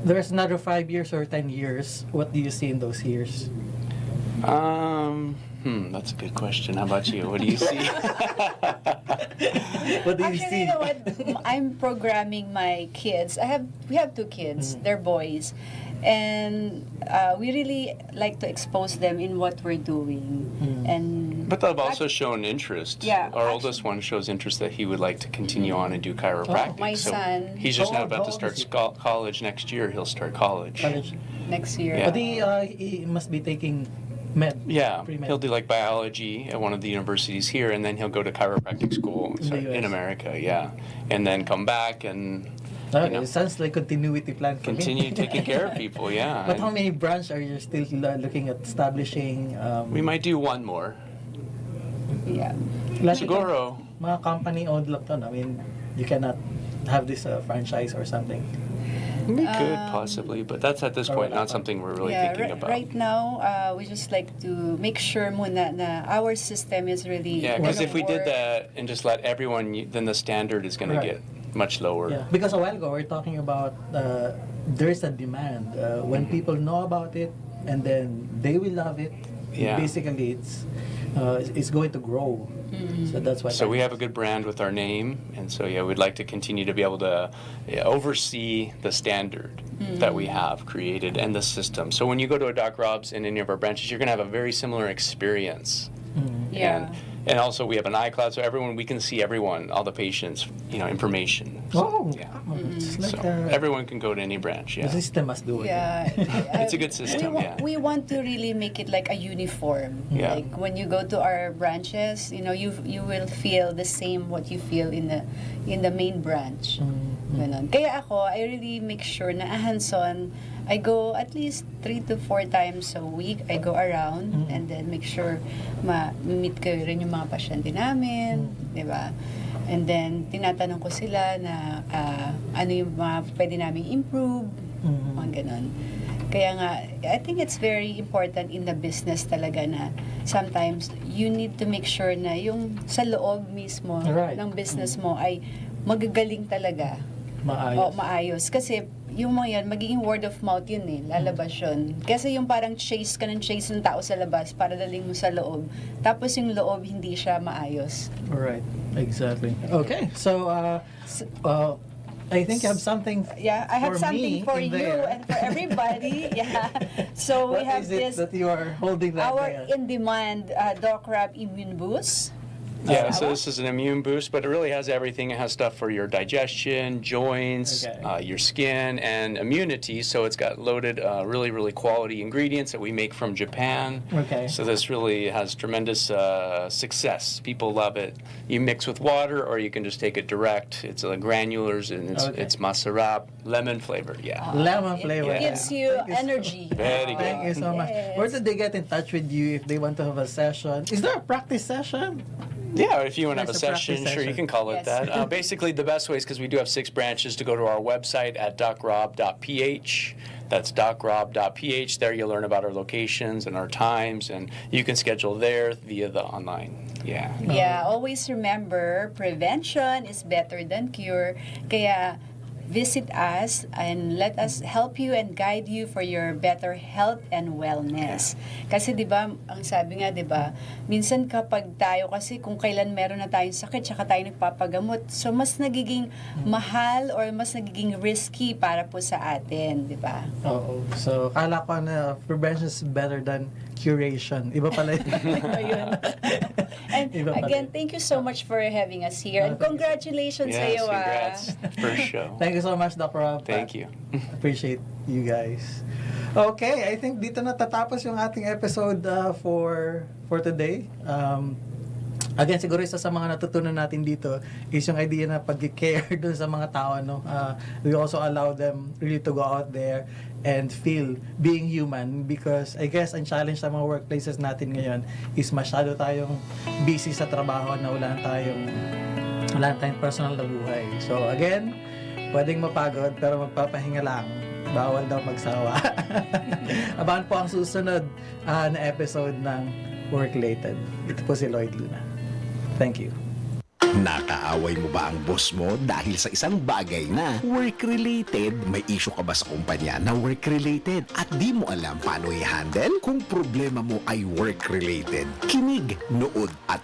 Speaker 5: There's another 5 years or 10 years. What do you see in those years?
Speaker 6: That's a good question. How about you? What do you see?
Speaker 5: What do you
Speaker 7: Actually,
Speaker 5: see?
Speaker 7: you know what? I'm programming my kids. We have 2 kids. They're boys. And we really like to expose them in what we're doing. And
Speaker 6: But they've also shown interest.
Speaker 7: Yeah,
Speaker 6: Our
Speaker 7: actually-
Speaker 6: oldest one shows interest that he would like to continue on and do chiropractic.
Speaker 7: My
Speaker 6: so
Speaker 7: son-
Speaker 6: he's just
Speaker 5: How
Speaker 6: now
Speaker 5: old-
Speaker 6: about to
Speaker 5: how
Speaker 6: start
Speaker 5: old is he?
Speaker 6: college next year. He'll start college.
Speaker 5: College.
Speaker 7: next year.
Speaker 6: Yeah.
Speaker 5: But he must be taking med.
Speaker 6: Yeah,
Speaker 5: Pre-med.
Speaker 6: he'll do like biology at one of the universities here, and then he'll go to chiropractic school
Speaker 5: In the
Speaker 6: in
Speaker 5: US.
Speaker 6: America. Yeah, and then come back and
Speaker 5: Okay, it sounds like continuity plan for me.
Speaker 6: continue taking care of people. Yeah,
Speaker 5: But how
Speaker 6: And
Speaker 5: many branch are you still looking at establishing?
Speaker 6: we might do one more.
Speaker 7: Yeah.
Speaker 5: Like
Speaker 6: Siguro.
Speaker 5: mga company-owned lang to. I mean, you cannot have this franchise or something.
Speaker 6: We could possibly, but that's at this
Speaker 5: Or
Speaker 6: point
Speaker 5: wala
Speaker 6: not
Speaker 5: pa.
Speaker 6: something we're really
Speaker 7: Yeah,
Speaker 6: thinking about.
Speaker 7: right now, we just like to make sure muna na our system is really
Speaker 6: Yeah, because
Speaker 7: gonna
Speaker 6: if we did
Speaker 7: work.
Speaker 6: that and just let everyone, then the standard is going to
Speaker 5: Right.
Speaker 6: get much lower.
Speaker 5: Yeah, because a while ago we are talking about there is a demand when people know about it and then they will love it.
Speaker 6: Yeah.
Speaker 5: Basically, it's going to grow. So that's why.
Speaker 6: So we have a good brand with our name, and so yeah, we'd like to continue to be able to oversee the standard that we have created and the system. So when you go to a Doc Rob's in any of our branches, you're going to have a very similar experience.
Speaker 7: Yeah.
Speaker 6: And also we have an iCloud, so everyone, we can see everyone, all the patients, information.
Speaker 5: Oh,
Speaker 6: Yeah.
Speaker 5: it's like
Speaker 6: So everyone can go to any branch.
Speaker 5: the
Speaker 6: Yeah.
Speaker 5: system must do it.
Speaker 7: Yeah.
Speaker 6: It's a good system, yeah.
Speaker 7: We want to really make it like a uniform.
Speaker 6: Yeah.
Speaker 7: Like when you go to our branches, you will feel the same what you feel in the main branch. Ganon. Kaya ako, I really make sure na hands-on. I go at least 3 to 4 times a week. I go around and then make sure ma-meet ko rin yung mga pasyente namin, di ba? And then, tinatanong ko sila na ano yung mga pwede namin improve, mga ganon. Kaya nga, I think it's very important in the business talaga na sometimes you need to make sure na yung sa loob mismo
Speaker 5: Right.
Speaker 7: ng business mo ay magagaling talaga.
Speaker 5: Maayos.
Speaker 7: O, maayos. Kasi yung mga yan, magiging word of mouth yun eh, lalabas yun. Kasi yung parang chase ka ng chase ng tao sa labas para daling mo sa loob. Tapos yung loob, hindi siya maayos.
Speaker 5: Right. Exactly. Okay. So I think you have something.
Speaker 7: Yeah, I have
Speaker 5: for
Speaker 7: something
Speaker 5: me
Speaker 7: for
Speaker 5: in
Speaker 7: you
Speaker 5: there.
Speaker 7: and for everybody. Yeah. So we
Speaker 5: What
Speaker 7: have
Speaker 5: is it
Speaker 7: this,
Speaker 5: that you are holding that
Speaker 7: our
Speaker 5: there?
Speaker 7: in-demand Doc Rap Immune Boost.
Speaker 6: Yeah, so this is an immune boost, but it really has everything. It has stuff for your digestion, joints,
Speaker 5: Okay.
Speaker 6: your skin, and immunity. So it's got loaded, really, really quality ingredients that we make from Japan.
Speaker 5: Okay.
Speaker 6: So this really has tremendous success. People love it. You mix with water, or you can just take it direct. It's granulars, and
Speaker 5: Okay.
Speaker 6: it's masarap, lemon flavor. Yeah.
Speaker 5: Lemon flavor.
Speaker 7: It gives you
Speaker 5: Thank you so-
Speaker 7: energy.
Speaker 6: Very good.
Speaker 5: Thank you so much.
Speaker 7: Yes.
Speaker 5: Where did they get in touch with you if they want to have a session? Is there a practice session?
Speaker 6: Yeah, if you want to have a
Speaker 5: There's a practice
Speaker 6: session, sure, you
Speaker 5: session.
Speaker 6: can call it
Speaker 7: Yes.
Speaker 6: that. Basically, the best way is because we do have 6 branches to go to our website at docrob.ph. That's docrob.ph. There you'll learn about our locations and our times, and you can schedule there via the online. Yeah.
Speaker 7: Yeah, always remember, prevention is better than cure. Kaya visit us and let us help you and guide you for your better health and wellness. Kasi 'di ba, ang sabi nga 'di ba, minsan kapag tayo kasi kung kailan meron na tayong sakit saka tayo nagpapagamot, so mas nagiging mahal or mas nagiging risky para po sa atin, 'di ba?
Speaker 5: Oo. So, kala ko na prevention is better than curation. Iba pala yun.
Speaker 7: Iba yun. And
Speaker 5: Iba pala
Speaker 7: again,
Speaker 5: yun.
Speaker 7: thank you so much for having us here. And congratulations sa
Speaker 6: Yes,
Speaker 7: iyo.
Speaker 6: congrats. First show.
Speaker 5: Thank you so much, Dr. Rob.
Speaker 6: Thank you.
Speaker 5: Appreciate you guys. Okay, I think dito na tatapos yung ating episode for today. Again, siguro isa sa mga natutunan natin dito is yung idea na pag-care dun sa mga tao, no? We also allow them really to go out there and feel being human, because I guess ang challenge sa mga workplaces natin ngayon is masyado tayong busy sa trabaho na wala na tayong personal na buhay. So again, pwedeng mapagod pero magpapahinga lang. Bawal daw magsawa. Abangan po ang susunod na episode ng Work-Related. Ito po si Lloyd Luna. Thank you.
Speaker 2: Nakaaway mo ba ang boss mo dahil sa isang bagay na work-related? May issue ka ba sa kumpanya na work-related at di mo alam paano i-handle? Kung problema mo ay work-related, kinig, nood at